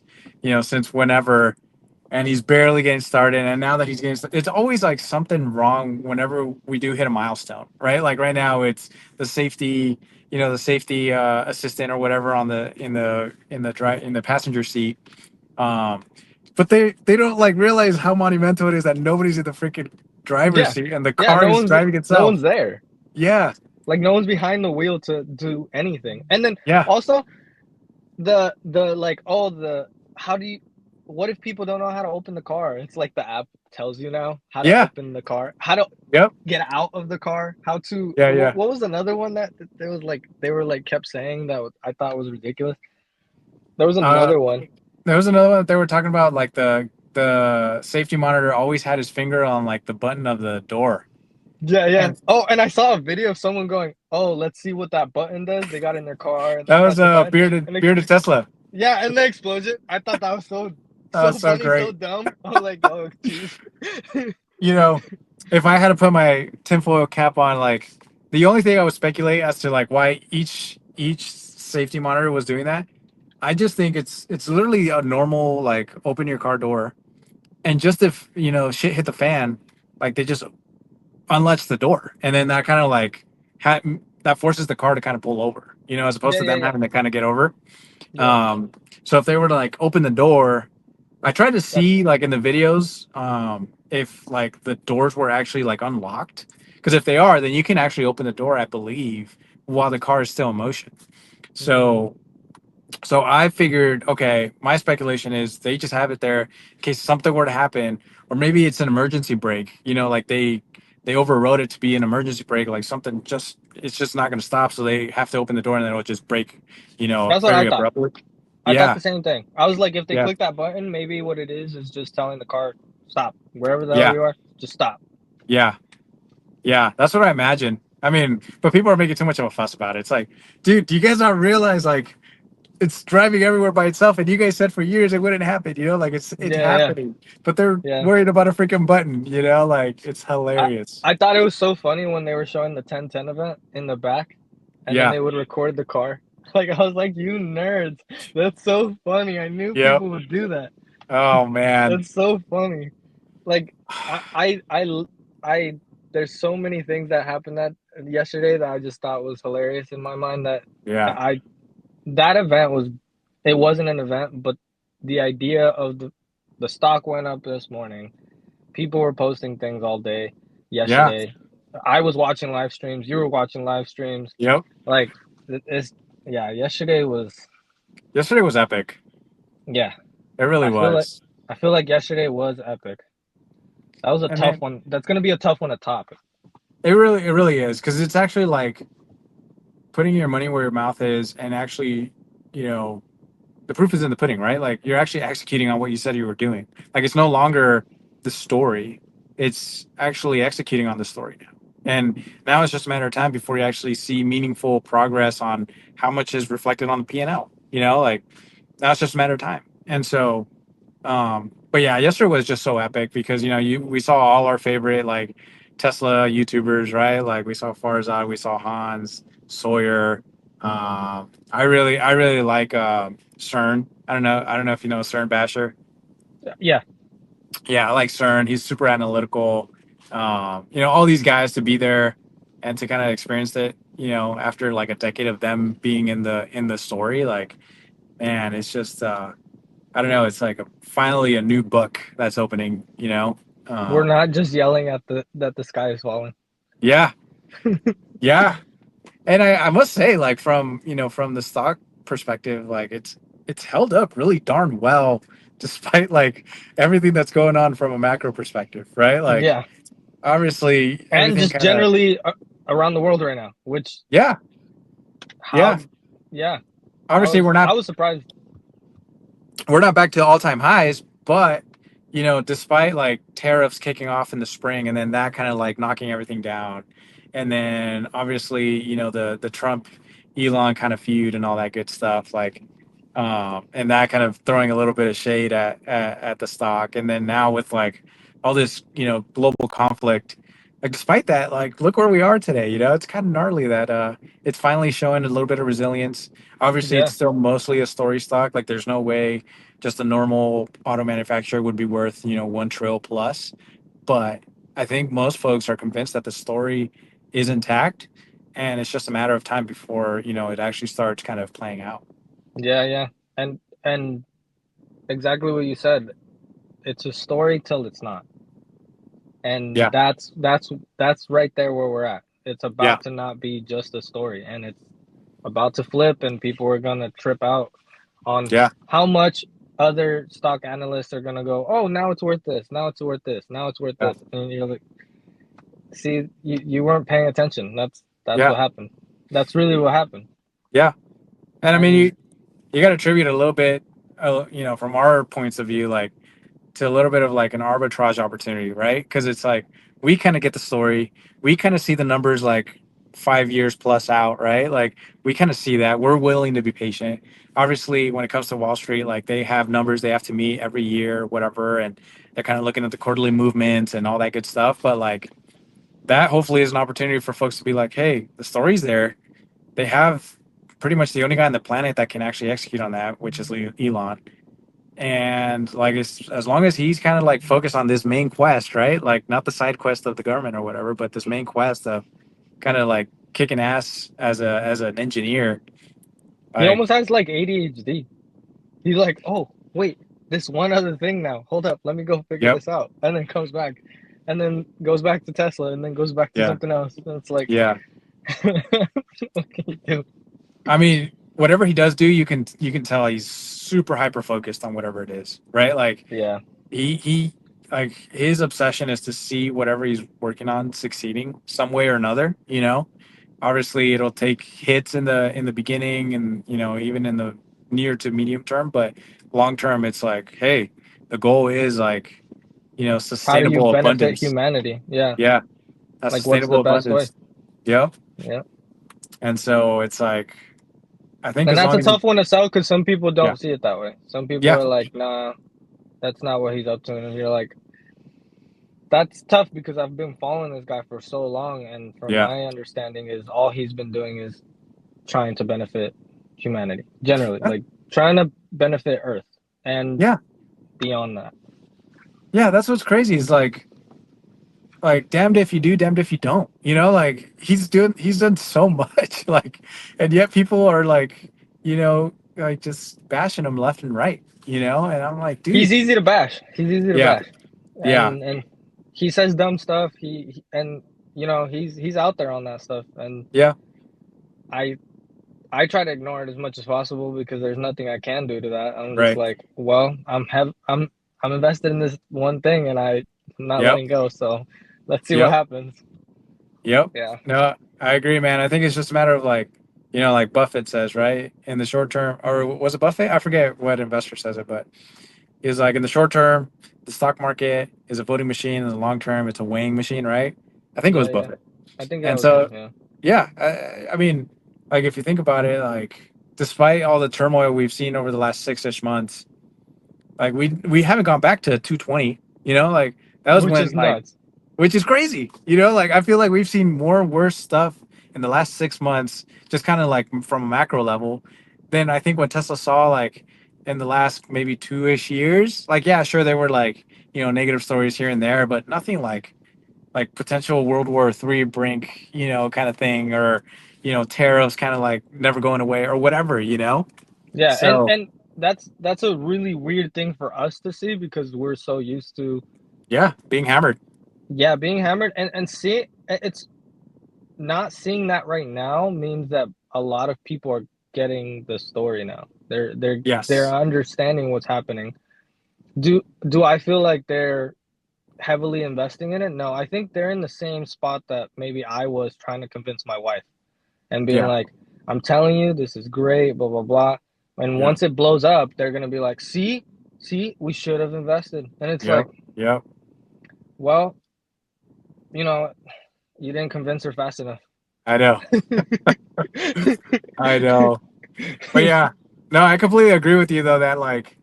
since whenever, and he's barely getting started, and now that he's getting started, it's always like something wrong whenever we do hit a milestone, right? Like right now, it's the safety assistant or whatever on the in the passenger seat. Um, but they don't like realize how monumental it is that nobody's in the freaking driver's Yeah. seat and the Yeah, car is driving no itself. one's there. Yeah. Like no one's behind the wheel to do anything. And then Yeah, also the like oh the how do you what if people don't know how to open the car? It's like the app tells you now how to yeah, open the car, how to yep, get out of the car, how to yeah, yeah. what was another one that there was like they were like kept saying that I thought was ridiculous. There was Uh, another one. there was another one that they were talking about, like the safety monitor always had his finger on like the button of the door, Yeah, yeah. and Oh, and I saw a video of someone going, "Oh, let's see what that button does." They got in their car and they that was pressed the a button, bearded and they, bearded Tesla. yeah, and the explosion. I thought that was so That was so so funny, so great. dumb. I was like, "Oh, jeez." You know, if I had to put my tinfoil cap on, like the only thing I would speculate as to like why each safety monitor was doing that, I just think it's literally a normal like open your car door, and just if shit hit the fan, like they just unlatch the door, and then that kind of like ha- that forces the car to kind of pull over, as opposed Yeah, to yeah, them yeah, having to kind of get over. yeah. Um, so if they were to like open the door, I tried to That's see like in the videos if like the doors were actually like unlocked, because if they are, then you can actually open the door, I believe, while the car is still in motion. mm, So so I figured, okay, my speculation is they just have it there in case something were to happen, or maybe it's an emergency brake. Like they overrode it to be an emergency brake, like something just it's just not going to stop, so they have to open the door and then it'll just break, that's what I very thought. abruptly. I thought Yeah, the same thing. I was like, if they yeah, click that button, maybe what it is just telling the car stop wherever the hell yeah, you are, just stop. yeah, yeah. That's what I imagine. I mean, but people are making too much of a fuss about it. It's like, dude, do you guys not realize like it's driving everywhere by itself, and you guys said for years it wouldn't happen, like it's Yeah, yeah, happening, but they're yeah. worried about a freaking button, like it's I hilarious. I thought it was so funny when they were showing the 1010 event in the back, and then Yeah, they would record the car. Like I was like, you nerds, that's so funny. I knew yep. people would do that. Oh man. That's so funny. Like I I I I there's so many things that happened that yesterday that I just thought was hilarious in my mind that Yeah, I that event was it wasn't an event, but the idea of the stock went up this morning. People were posting things all day yeah, yesterday. I was watching live streams. You were watching live streams. yep. Like it's yeah. Yesterday was Yesterday was epic. yeah. It really I feel like was. I feel like yesterday was epic. That was a I tough mean, one. That's gonna be a tough one to top. it really is, because it's actually like putting your money where your mouth is, and actually, you know, the proof is in the pudding, right? Like you're actually executing on what you said you were doing. Like it's no longer the story; it's actually executing on the story now. And now it's just a matter of time before you actually see meaningful progress on how much is reflected on the P&L. Like now it's just a matter of time. And so, but yeah, yesterday was just so epic because we saw all our favorite like Tesla YouTubers, right? Like we saw Farzad, we saw Hans, Sawyer. I really like CERN. I don't know if you know CERN Basher. Yeah, Yeah, I like CERN. He's super analytical. All these guys to be there and to kind of experience it. After like a decade of them being in the story, like man, it's just I don't know. It's like finally a new book that's opening. we're Um, not just yelling at the that the sky is falling. yeah, yeah. And I must say, like from the stock perspective, like it's held up really darn well, despite like everything that's going on from a macro perspective, right? Like Yeah, obviously and everything just kind of generally around the world right now. Which yeah, yeah. how yeah, Obviously I was surprised. we're not back to all-time highs, but despite like tariffs kicking off in the spring and then that kind of like knocking everything down, and then obviously the Trump Elon kind of feud and all that good stuff, like and that kind of throwing a little bit of shade at the stock, and then now with like all this global conflict, like despite that, like look where we are today. It's kind of gnarly that it's finally showing a little bit of resilience. Obviously it's Yeah, still mostly a story stock. Like there's no way just a normal auto manufacturer would be worth 1 trill plus, but I think most folks are convinced that the story is intact, and it's just a matter of time before it actually starts kind of playing out. yeah, yeah, and exactly what you said. It's a story till it's not, and Yeah, that's right there where we're at. It's Yeah. about to not be just a story, and it's about to flip, and people are gonna trip out on Yeah. how much other stock analysts are gonna go, oh, now it's worth this, now it's worth this, now it's worth Yeah. this, and you're like, see, you weren't paying attention. That's Yeah. what happened. That's really what happened. Yeah. And I mean, And you got to attribute a little bit, from our points of view, like to a little bit of like an arbitrage opportunity, right? Because it's like we kind of get the story, we kind of see the numbers like 5 years plus out, right? Like we kind of see that we're willing to be patient. Obviously, when it comes to Wall Street, like they have numbers they have to meet every year, whatever, and they're kind of looking at the quarterly movements and all that good stuff. But like that, hopefully, is an opportunity for folks to be like, hey, the story's there. They have pretty much the only guy on the planet that can actually execute on that, which is Elon. And like as long as he's kind of like focused on this main quest, right? Like not the side quest of the government or whatever, but this main quest of kind of like kicking ass as an engineer. he almost Like, has like ADHD. He's like, oh, wait, this one other thing now. Hold up, let me go figure yep, this out. And then comes back, and then goes back to Tesla, and then goes back to yeah, something else. And it's like, yeah. what can you do? I mean, whatever he does do, you can tell he's super hyper focused on whatever it is, right? Like Yeah. he like his obsession is to see whatever he's working on succeeding some way or another, obviously it'll take hits in the beginning and even in the near to medium term, but long term it's like, hey, the goal is like How do you sustainable benefit abundance. humanity? Yeah. Yeah, a Like, what's the sustainable best way? abundance. Yep. Yeah. And so it's like, I think And as that's long a as he, tough one to sell because some people yeah, don't see it that way. Some people yeah, are like, nah, that's not what he's up to. And you're like, that's tough because I've been following this guy for so long. And from yeah, my understanding, is all he's been doing is trying to benefit humanity generally, like trying to benefit Earth and yeah, beyond that. yeah. That's what's crazy is like damned if you do, damned if you don't. Like he's done so much, like, and yet people are like just bashing him left and right. And I'm like, He's dude, easy to bash. He's easy to yeah, bash, yeah, and he says dumb stuff. And he's out there on that stuff, and yeah, I I try to ignore it as much as possible because there's nothing I can do to that. I'm just right, like, well, I'm invested in this one thing, and I'm not yep, letting go. So let's see what yep, happens. yep. Yeah, No, I agree, man. I think it's just a matter of like, like Buffett says, right? In the short term, or was it Buffett? I forget what investor says it, but is like in the short term, the stock market is a voting machine. In the long term, it's a weighing machine, right? I think it was yeah. Buffett. I think that And was him. so, Yeah, yeah, I mean, like if you think about it, like despite all the turmoil we've seen over the last 6-ish months, like we haven't gone back to 220. Like that was which when is like, nuts. which is crazy. Like I feel like we've seen more worse stuff in the last 6 months, just kind of like from a macro level, than I think what Tesla saw like in the last maybe 2-ish years. Like yeah, sure there were like negative stories here and there, but nothing like potential World War III brink, kind of thing, or tariffs kind of like never going away or whatever. Yeah, and So and that's a really weird thing for us to see because we're so used to, yeah, being hammered. yeah, being hammered, and see it's not seeing that right now means that a lot of people are getting the story now. They're Yes. understanding what's happening. Do I feel like they're heavily investing in it? No, I think they're in the same spot that maybe I was trying to convince my wife and being Yeah. like, I'm telling you, this is great, blah blah blah. And Yeah. once it blows up, they're gonna be like, see, we should have invested. And it's Yep. like, Yep. well, you know, you didn't convince her fast enough. I know. I know. But yeah, no, I completely agree with you though that like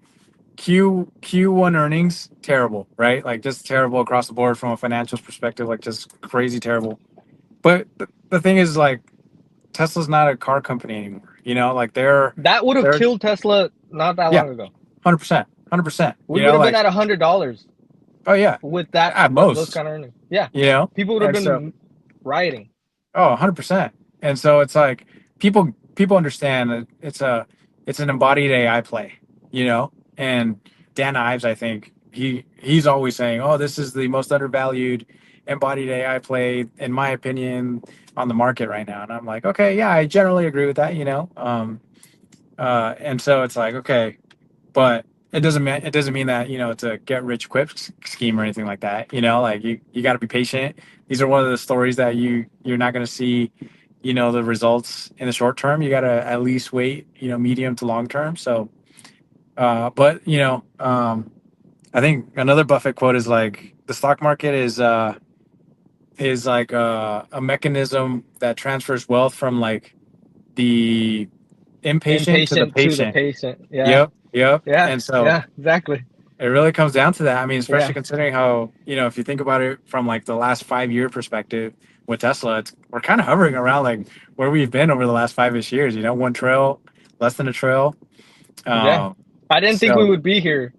Q1 earnings terrible, right? Like just terrible across the board from a financials perspective, like just crazy terrible. But the thing is like Tesla's not a car company anymore. Like That would have they're killed Tesla not that yeah, long ago. 100%, 100%. We would have been Like at $100 oh yeah, with that at those most, kind of earnings. Yeah, you know, people would have and so been rioting. oh 100%. And so it's like people understand that it's an embodied AI play, and Dan Ives, I think he's always saying, "Oh, this is the most undervalued embodied AI play, in my opinion, on the market right now." And I'm like, okay, yeah, I generally agree with that, you know. And so it's like, okay, but it doesn't mean that it's a get rich quick scheme or anything like that. You know, like you got to be patient. These are one of the stories that you're not going to see, the results in the short term. You got to at least wait, medium to long term. So, but I think another Buffett quote is like the stock market is like a mechanism that transfers wealth from like the impatient to the Impatient to the patient. patient. Yeah, Yep, yep. yeah, And so yeah, exactly. it really comes down to that. I mean, especially Yeah, considering how, if you think about it from like the last 5 year perspective with Tesla, we're kind of hovering around like where we've been over the last 5-ish years, 1 trail, less than a trail. yeah. Um, I didn't think we so would be here.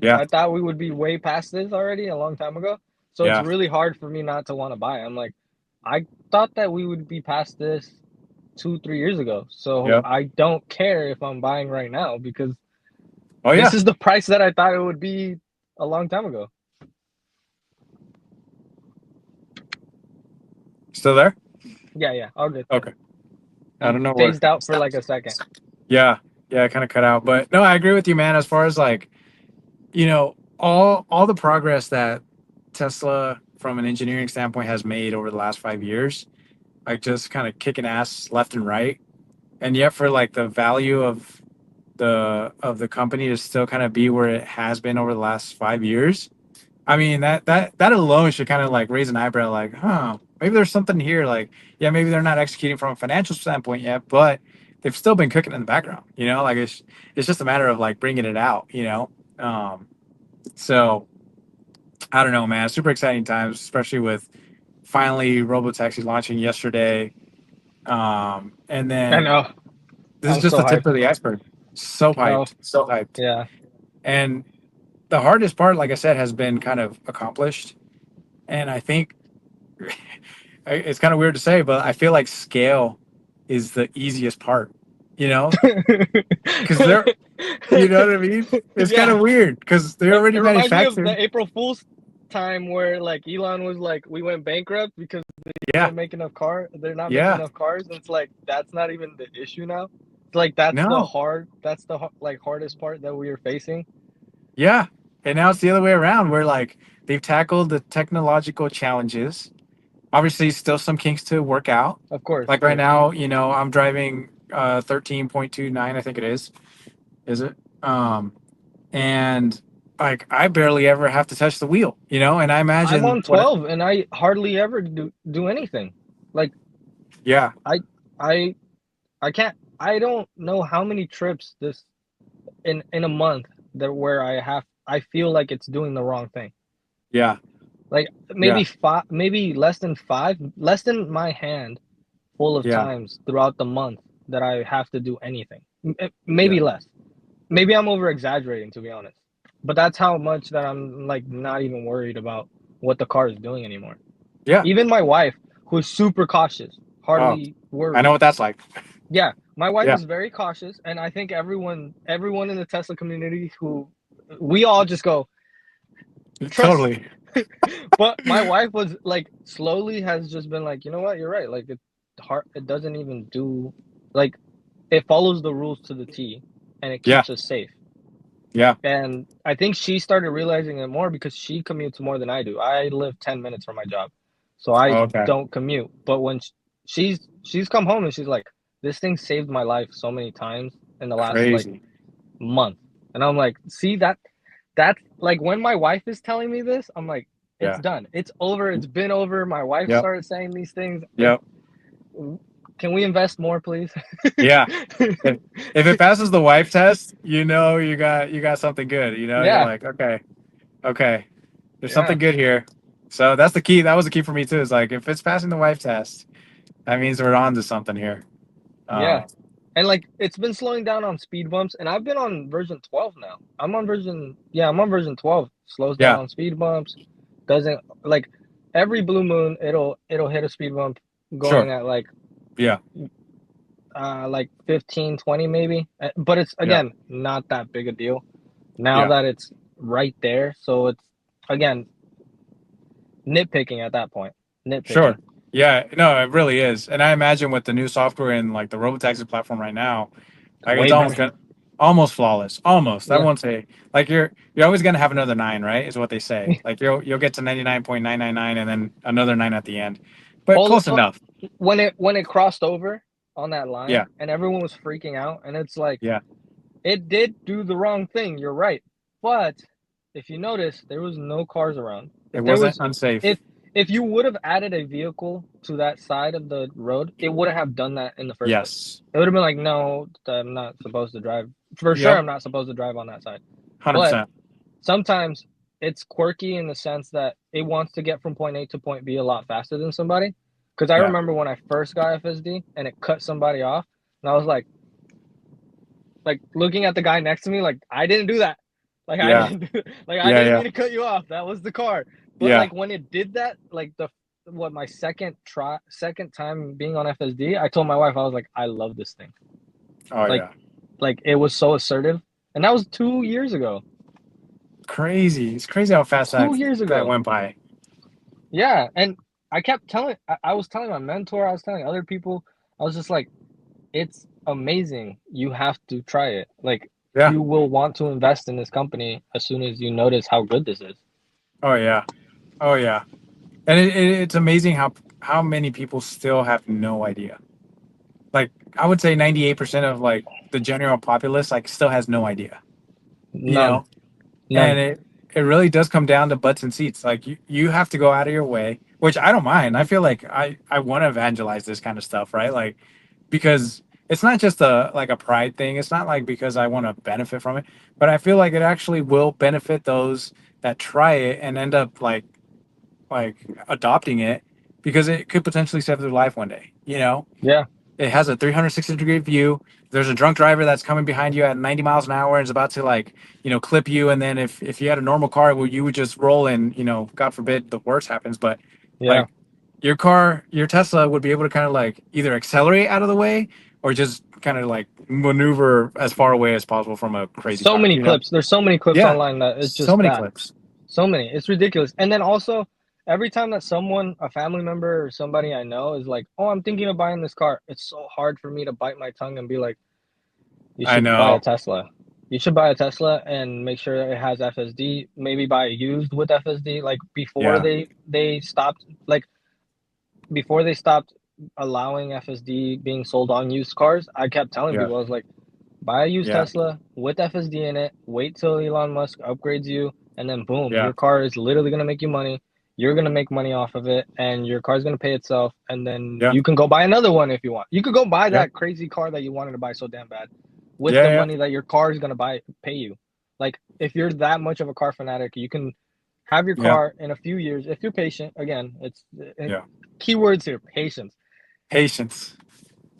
yeah, I thought we would be way past this already a long time ago. So it's yeah, really hard for me not to want to buy. I'm like, I thought that we would be past this 2, 3 years ago. So yep. I don't care if I'm buying right now because Oh this yeah. is the price that I thought it would be a long time ago. Still there? Yeah, yeah, all good. Okay. I You don't know where. phased out for like a second. Yeah. Yeah, I kind of cut out. But no, I agree with you, man, as far as like, all the progress that Tesla from an engineering standpoint has made over the last 5 years, like just kind of kicking ass left and right. And yet for like the value of the company to still kind of be where it has been over the last 5 years. I mean, that alone should kind of like raise an eyebrow, like, huh, maybe there's something here. Like, yeah, maybe they're not executing from a financial standpoint yet, but they've still been cooking in the background. Like it's just a matter of like bringing it out. So I don't know, man. Super exciting times, especially with finally Robotaxi launching yesterday. And I then know. this is I'm just so the tip hyped. of the iceberg. So Oh, hyped, so hyped. yeah. And the hardest part, like I said, has been kind of accomplished. And I think it's kind of weird to say, but I feel like scale is the easiest part, you know, because they're, you know what I mean? It's kind Yeah. of weird because they're It already reminds me of manufactured. the April Fool's time where like Elon was like, we went bankrupt because they Yeah. didn't make enough car. They're not making Yeah. enough cars. And it's like, that's not even the issue now. It's like, No. that's the like hardest part that we are facing. Yeah. And now it's the other way around where like they've tackled the technological challenges. Obviously, still some kinks to work out. Of Like right course. now, I'm driving 13.29, I think it is. Is it? And like I barely ever have to touch the wheel, and I I'm imagine on what 12 and I hardly ever do anything. Like yeah, I, I, I can't, I don't know how many trips this in a month that where I feel like it's doing the wrong thing. yeah, Like yeah, maybe five, maybe less than five, less than my hand full of yeah, times throughout the month that I have to do anything. yeah, Maybe less. Maybe I'm over exaggerating to be honest. But that's how much that I'm like not even worried about what the car is doing anymore. yeah. Even my wife, who's super cautious, Oh, hardly I know worries. what that's like. Yeah, my wife Yeah, is very cautious, and I think everyone in the Tesla community who we all just go trust. totally. But my wife was like slowly has just been like, you know what, you're right. Like it doesn't even do like it follows the rules to the T, and it Yeah, keeps us safe. yeah. And I think she started realizing it more because she commutes more than I do. I live 10 minutes from my job, so I Oh, okay. don't commute. But when she's come home and she's like, this thing saved my life so many times in the last like Crazy. month. And I'm like, see that's like when my wife is telling me this, I'm like, it's Yeah. done. It's over. It's been over. My wife Yep. started saying these things. Yep. Can we invest more, please? Yeah. If, if it passes the wife test, you got something good. You're Yeah, like, okay, okay, there's yeah, something good here. So that's the key. That was the key for me too. Is like if it's passing the wife test, that means we're on to something here. yeah. Uh, And like it's been slowing down on speed bumps, and I've been on version 12 now. I'm on version 12. Slows down yeah, on speed bumps. Doesn't like every blue moon it'll hit a speed bump sure. going at Yeah, like 15, 20 maybe. But it's yeah, again not that big a deal. Now yeah, that it's right there. So it's again nitpicking at that point. Sure. Nitpicking. Yeah, no, it really is. And I imagine with the new software and like the Robotaxi platform right now, like it's Way almost better. gonna almost flawless. Almost. I Yeah. won't say like you're always gonna have another nine, right? Is what they say. Like you'll get to 99.999 and then another nine at the end. But All close enough. when it crossed over on that Yeah. line and everyone was freaking out and it's like Yeah. it did do the wrong thing. You're right. But if you notice, there was no cars around. It If there wasn't was unsafe. if if you would have added a vehicle to that side of the road, it wouldn't have done that in the first place. Yes. It would have been like, no, I'm not supposed to drive. For sure, Yep. I'm not supposed to drive on that side. But 100%. sometimes it's quirky in the sense that it wants to get from point A to point B a lot faster than somebody. Because I Yeah. remember when I first got FSD and it cut somebody off, and I was like looking at the guy next to me, like I didn't do that. Like I Yeah. didn't do, like I Yeah. didn't Yeah. mean to cut you off. That was the car. But Yeah. like when it did that, like the what my second time being on FSD, I told my wife I was like, I love this thing. Oh Like yeah. it was so assertive, and that was 2 years ago. Crazy. It's crazy how fast 2 years that ago. went by. Yeah, and I kept telling, I was telling my mentor, I was telling other people, I was just like, it's amazing. You have to try it. Like, Yeah. you will want to invest in this company as soon as you notice how good this is. Oh yeah. Oh yeah. And it's amazing how many people still have no idea. Like I would say 98% of like the general populace like still has no idea. You None, know? And none. it really does come down to butts and seats. Like you have to go out of your way, which I don't mind. I feel like I want to evangelize this kind of stuff, right? Like because it's not just a like a pride thing. It's not like because I want to benefit from it, but I feel like it actually will benefit those that try it and end up like adopting it because it could potentially save their life one day, you know? Yeah, It has a 360-degree view. There's a drunk driver that's coming behind you at 90 miles an hour and is about to like, clip you. And then if you had a normal car, well, you would just roll and, God forbid the worst happens. But yeah. like your car, your Tesla would be able to kind of like either accelerate out of the way or just kind of like maneuver as far away as possible from a crazy So car, many clips. There's so many clips Yeah. online that it's So just many that. clips. So many. It's ridiculous. And then also, every time that someone, a family member or somebody I know is like, oh, I'm thinking of buying this car, it's so hard for me to bite my tongue and be like, you I should buy a know. Tesla. You should buy a Tesla and make sure that it has FSD. Maybe buy a used with FSD. Like before Yeah. they stopped like before they stopped allowing FSD being sold on used cars, I kept telling Yeah. people I was like, buy a used Yeah. Tesla with FSD in it. Wait till Elon Musk upgrades you, and then boom, Yeah. your car is literally gonna make you money. You're gonna make money off of it, and your car's gonna pay itself. And then Yeah. you can go buy another one if you want. You could go buy Yeah. that crazy car that you wanted to buy so damn bad, with Yeah. the Yeah. money that your car is gonna pay you. Like if you're that much of a car fanatic, you can have your Yeah. car in a few years if you're patient. Again, it's Yeah. keywords here: patience. Patience.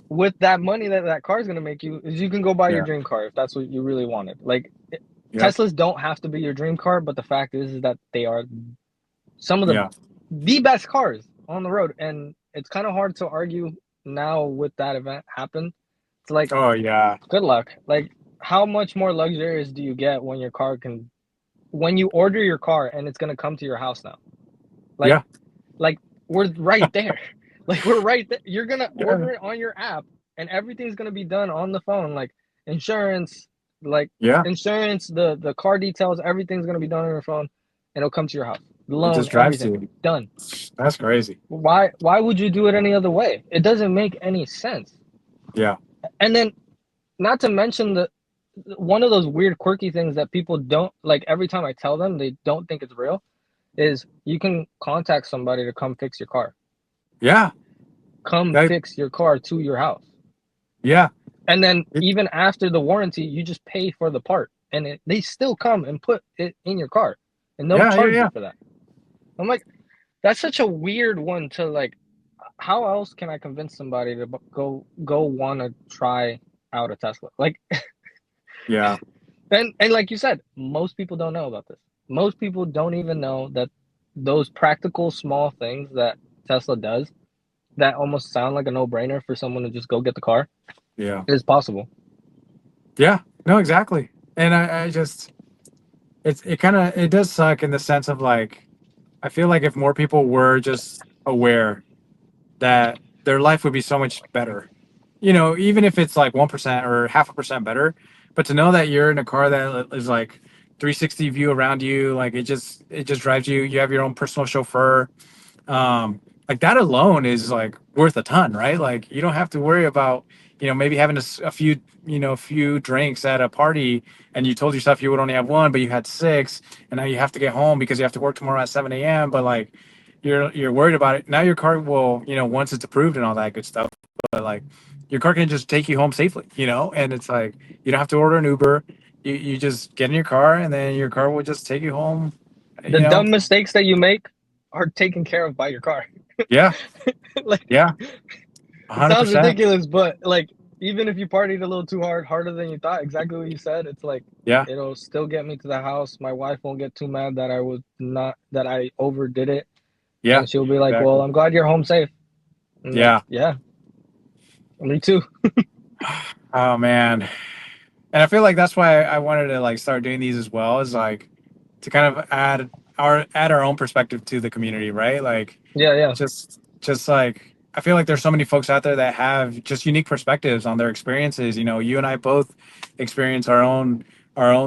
With that money that that car is gonna make you, is you can go buy your Yeah. dream car if that's what you really wanted. Like Yep. Teslas don't have to be your dream car, but the fact is that they are some of Yeah. the best cars on the road, and it's kind of hard to argue now with that event happen. It's like Oh yeah. good luck. Like how much more luxurious do you get when your car can when you order your car and it's gonna come to your house now? Like Yeah. like we're right there. Like we're right there. You're gonna Yeah. order it on your app, and everything's gonna be done on the phone. Insurance, like Yeah. insurance, the car details, everything's gonna be done on your phone, and it'll come to your house. The It loan, just drives to everything you. done. That's crazy. Why would you do it any other way? It doesn't make any sense. Yeah. And then, not to mention the one of those weird quirky things that people don't like. Every time I tell them, they don't think it's real. Is you can contact somebody to come fix your car. Yeah. Come That, fix your car to your house. yeah. And then It, even after the warranty, you just pay for the part, and they still come and put it in your car, and they'll yeah. Yeah. charge you Yeah. for that. I'm like, that's such a weird one to like. How else can I convince somebody to go want to try out a Tesla? Like, Yeah. and like you said, most people don't know about this. Most people don't even know that those practical small things that Tesla does that almost sound like a no-brainer for someone to just go get the car Yeah. is possible. Yeah. No, exactly. And I just it kind of it does suck in the sense of like I feel like if more people were just aware that their life would be so much better. You know, even if it's like 1% or half a percent better, but to know that you're in a car that is like 360 view around you, like it just drives you. You have your own personal chauffeur. um like that alone is like worth a ton, right? Like you don't have to worry about, maybe having a few, a few drinks at a party, and you told yourself you would only have one but you had six, and now you have to get home because you have to work tomorrow at 7 a.m. But like you're worried about it now. Your car will, once it's approved and all that good stuff, but like your car can just take you home safely, and it's like you don't have to order an Uber. You just get in your car and then your car will just take you home, The you know. dumb mistakes that you make are taken care of by your car. Yeah, Like yeah, it sounds 100%. ridiculous, but like even if you partied a little too hard, harder than you thought, exactly what you said, it's like Yeah, it'll still get me to the house. My wife won't get too mad that I was not that I overdid it, yeah, and she'll be like, "Well, exactly. I'm glad you're home safe." I'm like, Yeah. "Yeah, me too." Oh man. And I feel like that's why I wanted to like start doing these as well, is like to kind of add our own perspective to the community, right? Like Yeah, yeah, just like I feel like there's so many folks out there that have just unique perspectives on their experiences. You and I both experience our own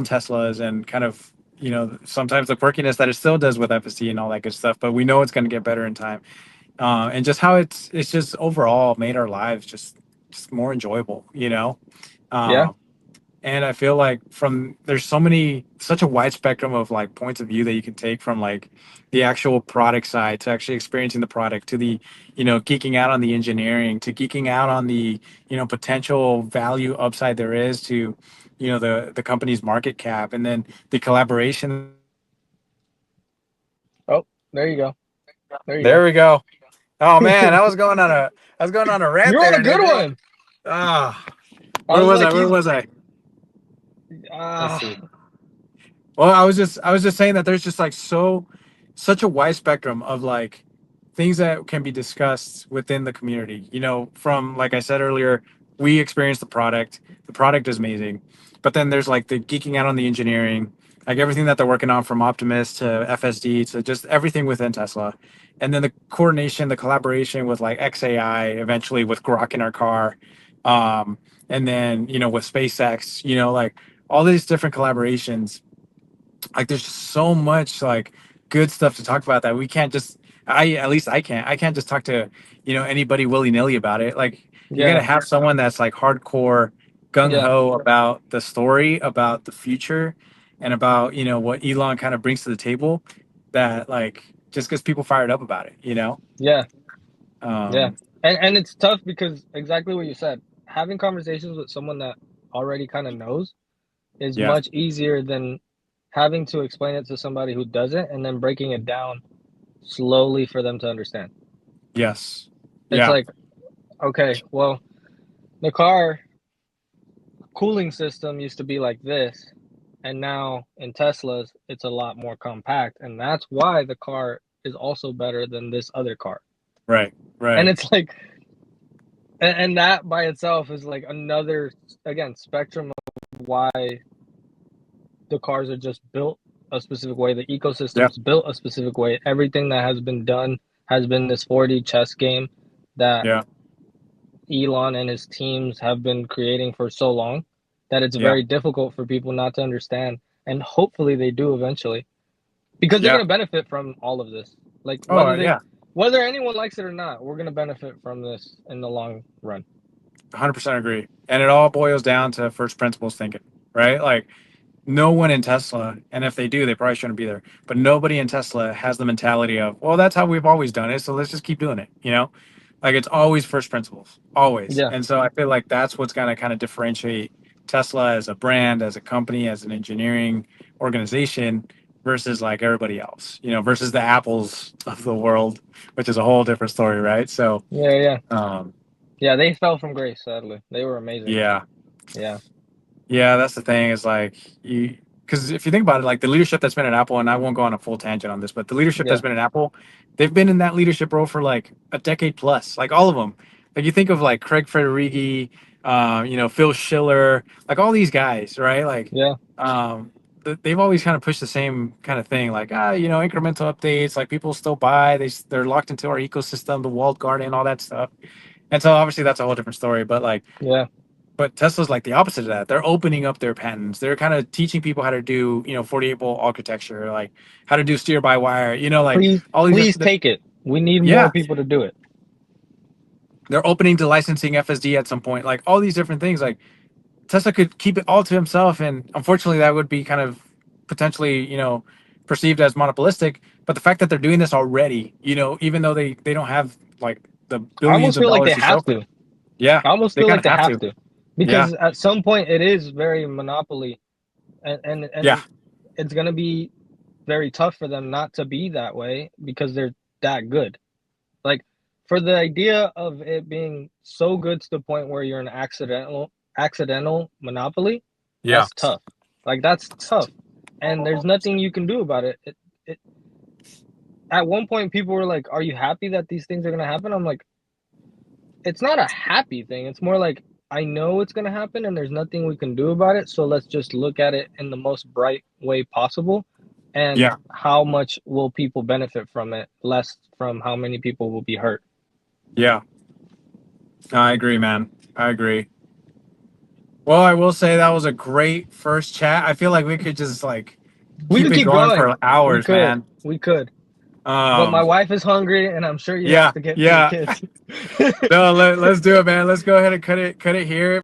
Teslas, and kind of, sometimes the quirkiness that it still does with FSD and all that good stuff, but we know it's going to get better in time. And just how it's just overall made our lives just more enjoyable, yeah, um, and I feel like from there's such a wide spectrum of like points of view that you can take, from like the actual product side to actually experiencing the product, to the, geeking out on the engineering, to geeking out on the, potential value upside there is to, the company's market cap, and then the collaboration that can happen between the companies and the Oh, there you the go. There you there go. we go. Oh man, I was going on a rant You're on there, a and good one. ah, I where was was like, I? Where he's was I? Let's ah, see. Well, I was just saying that there's just like such a wide spectrum of like things that can be discussed within the community. From like I said earlier, we experienced the product. The product is amazing. But then there's like the geeking out on the engineering, like everything that they're working on, from Optimus to FSD to just everything within Tesla. And then the coordination, the collaboration with like XAI, eventually with Grok in our car. And then, with SpaceX, like all these different collaborations. Like there's just so much like good stuff to talk about that we can't just I at least I can't just talk to, anybody willy-nilly about it. Like you got to yeah, have someone that's like hardcore yeah, gung-ho about the story, about the future, and about, what Elon kind of brings to the table, that like just gets people fired up about it. yeah, yeah. um And it's tough because exactly what you said. Having conversations with someone that already kind of knows is yeah, much easier than having to explain it to somebody who doesn't and then breaking it down slowly for them to understand. yes, It's yeah, like, okay, well, the car cooling system used to be like this, and now in Teslas, it's a lot more compact, and that's why the car is also better than this other car. right, And right, it's like, and that by itself is like another, again, spectrum of why the cars are just built a specific way, the yeah, ecosystem's built a specific way. Everything that has been done has been this 4D chess game that yeah, Elon and his teams have been creating for so long that it's yeah, very difficult for people not to understand. And hopefully they do eventually because they're yeah. going to benefit from all of this. Like Oh yeah, whether anyone likes it or not, we're going to benefit from this in the long run. 100% agree. And it all boils down to first principles thinking, right? Like no one in Tesla, and if they do, they probably shouldn't be there. But nobody in Tesla has the mentality of, well, that's how we've always done it, so let's just keep doing it. Like it's always first principles, always. Yeah. And so I feel like that's what's going to kind of differentiate Tesla as a brand, as a company, as an engineering organization versus like everybody else, versus the Apples of the world, which is a whole different story, right? So, Yeah, yeah. um, Yeah, they fell from grace sadly. They were amazing. yeah, Yeah. yeah, that's the thing, is like because if you think about it, like the leadership that's been at Apple, and I won't go on a full tangent on this, but the leadership that's Yeah. been at Apple, they've been in that leadership role for like a decade plus, like all of them. Like you think of like Craig Federighi, Phil Schiller, like all these guys, right? Like, Yeah. um, they've always kind of pushed the same kind of thing, like you know, incremental updates, like people still buy, they're locked into our ecosystem, the walled garden, all that stuff. And so obviously that's a whole different story. But like, Yeah. but Tesla's like the opposite of that. They're opening up their patents. They're kind of teaching people how to do, you know, 48 volt architecture, like how to do steer by wire, you know, like Please, all these. please take it. We need more Yeah, people to do it. they're opening to licensing FSD at some point, like all these different things. Like Tesla could keep it all to himself, and unfortunately, that would be kind of potentially, you know, perceived as monopolistic. But the fact that they're doing this already, you know, even though they don't have like the I billions almost of feel like dollars they to show have for to. it, yeah, I almost they feel kind like of they have have to. to, Yeah, because at some point it is very monopoly, yeah, and it's gonna be very tough for them not to be that way because they're that good. Like, for the idea of it being so good to the point where you're an accidental monopoly, yeah, that's tough. Like, that's tough, and there's nothing you can do about it. It At one point people were like, "Are you happy that these things are gonna happen?" I'm like, it's not a happy thing. It's more like, I know it's gonna happen and there's nothing we can do about it. So let's just look at it in the most bright way possible. And yeah, how much will people benefit from it, less from how many people will be hurt. yeah. I agree, man. I agree. Well, I will say that was a great first chat. I feel like we could just like We keep could it keep going going. for hours, man. We could. But my Um, wife is hungry and I'm sure you have yeah, to get to the yeah. kids. No, let's do it, man. Let's go ahead and cut it here.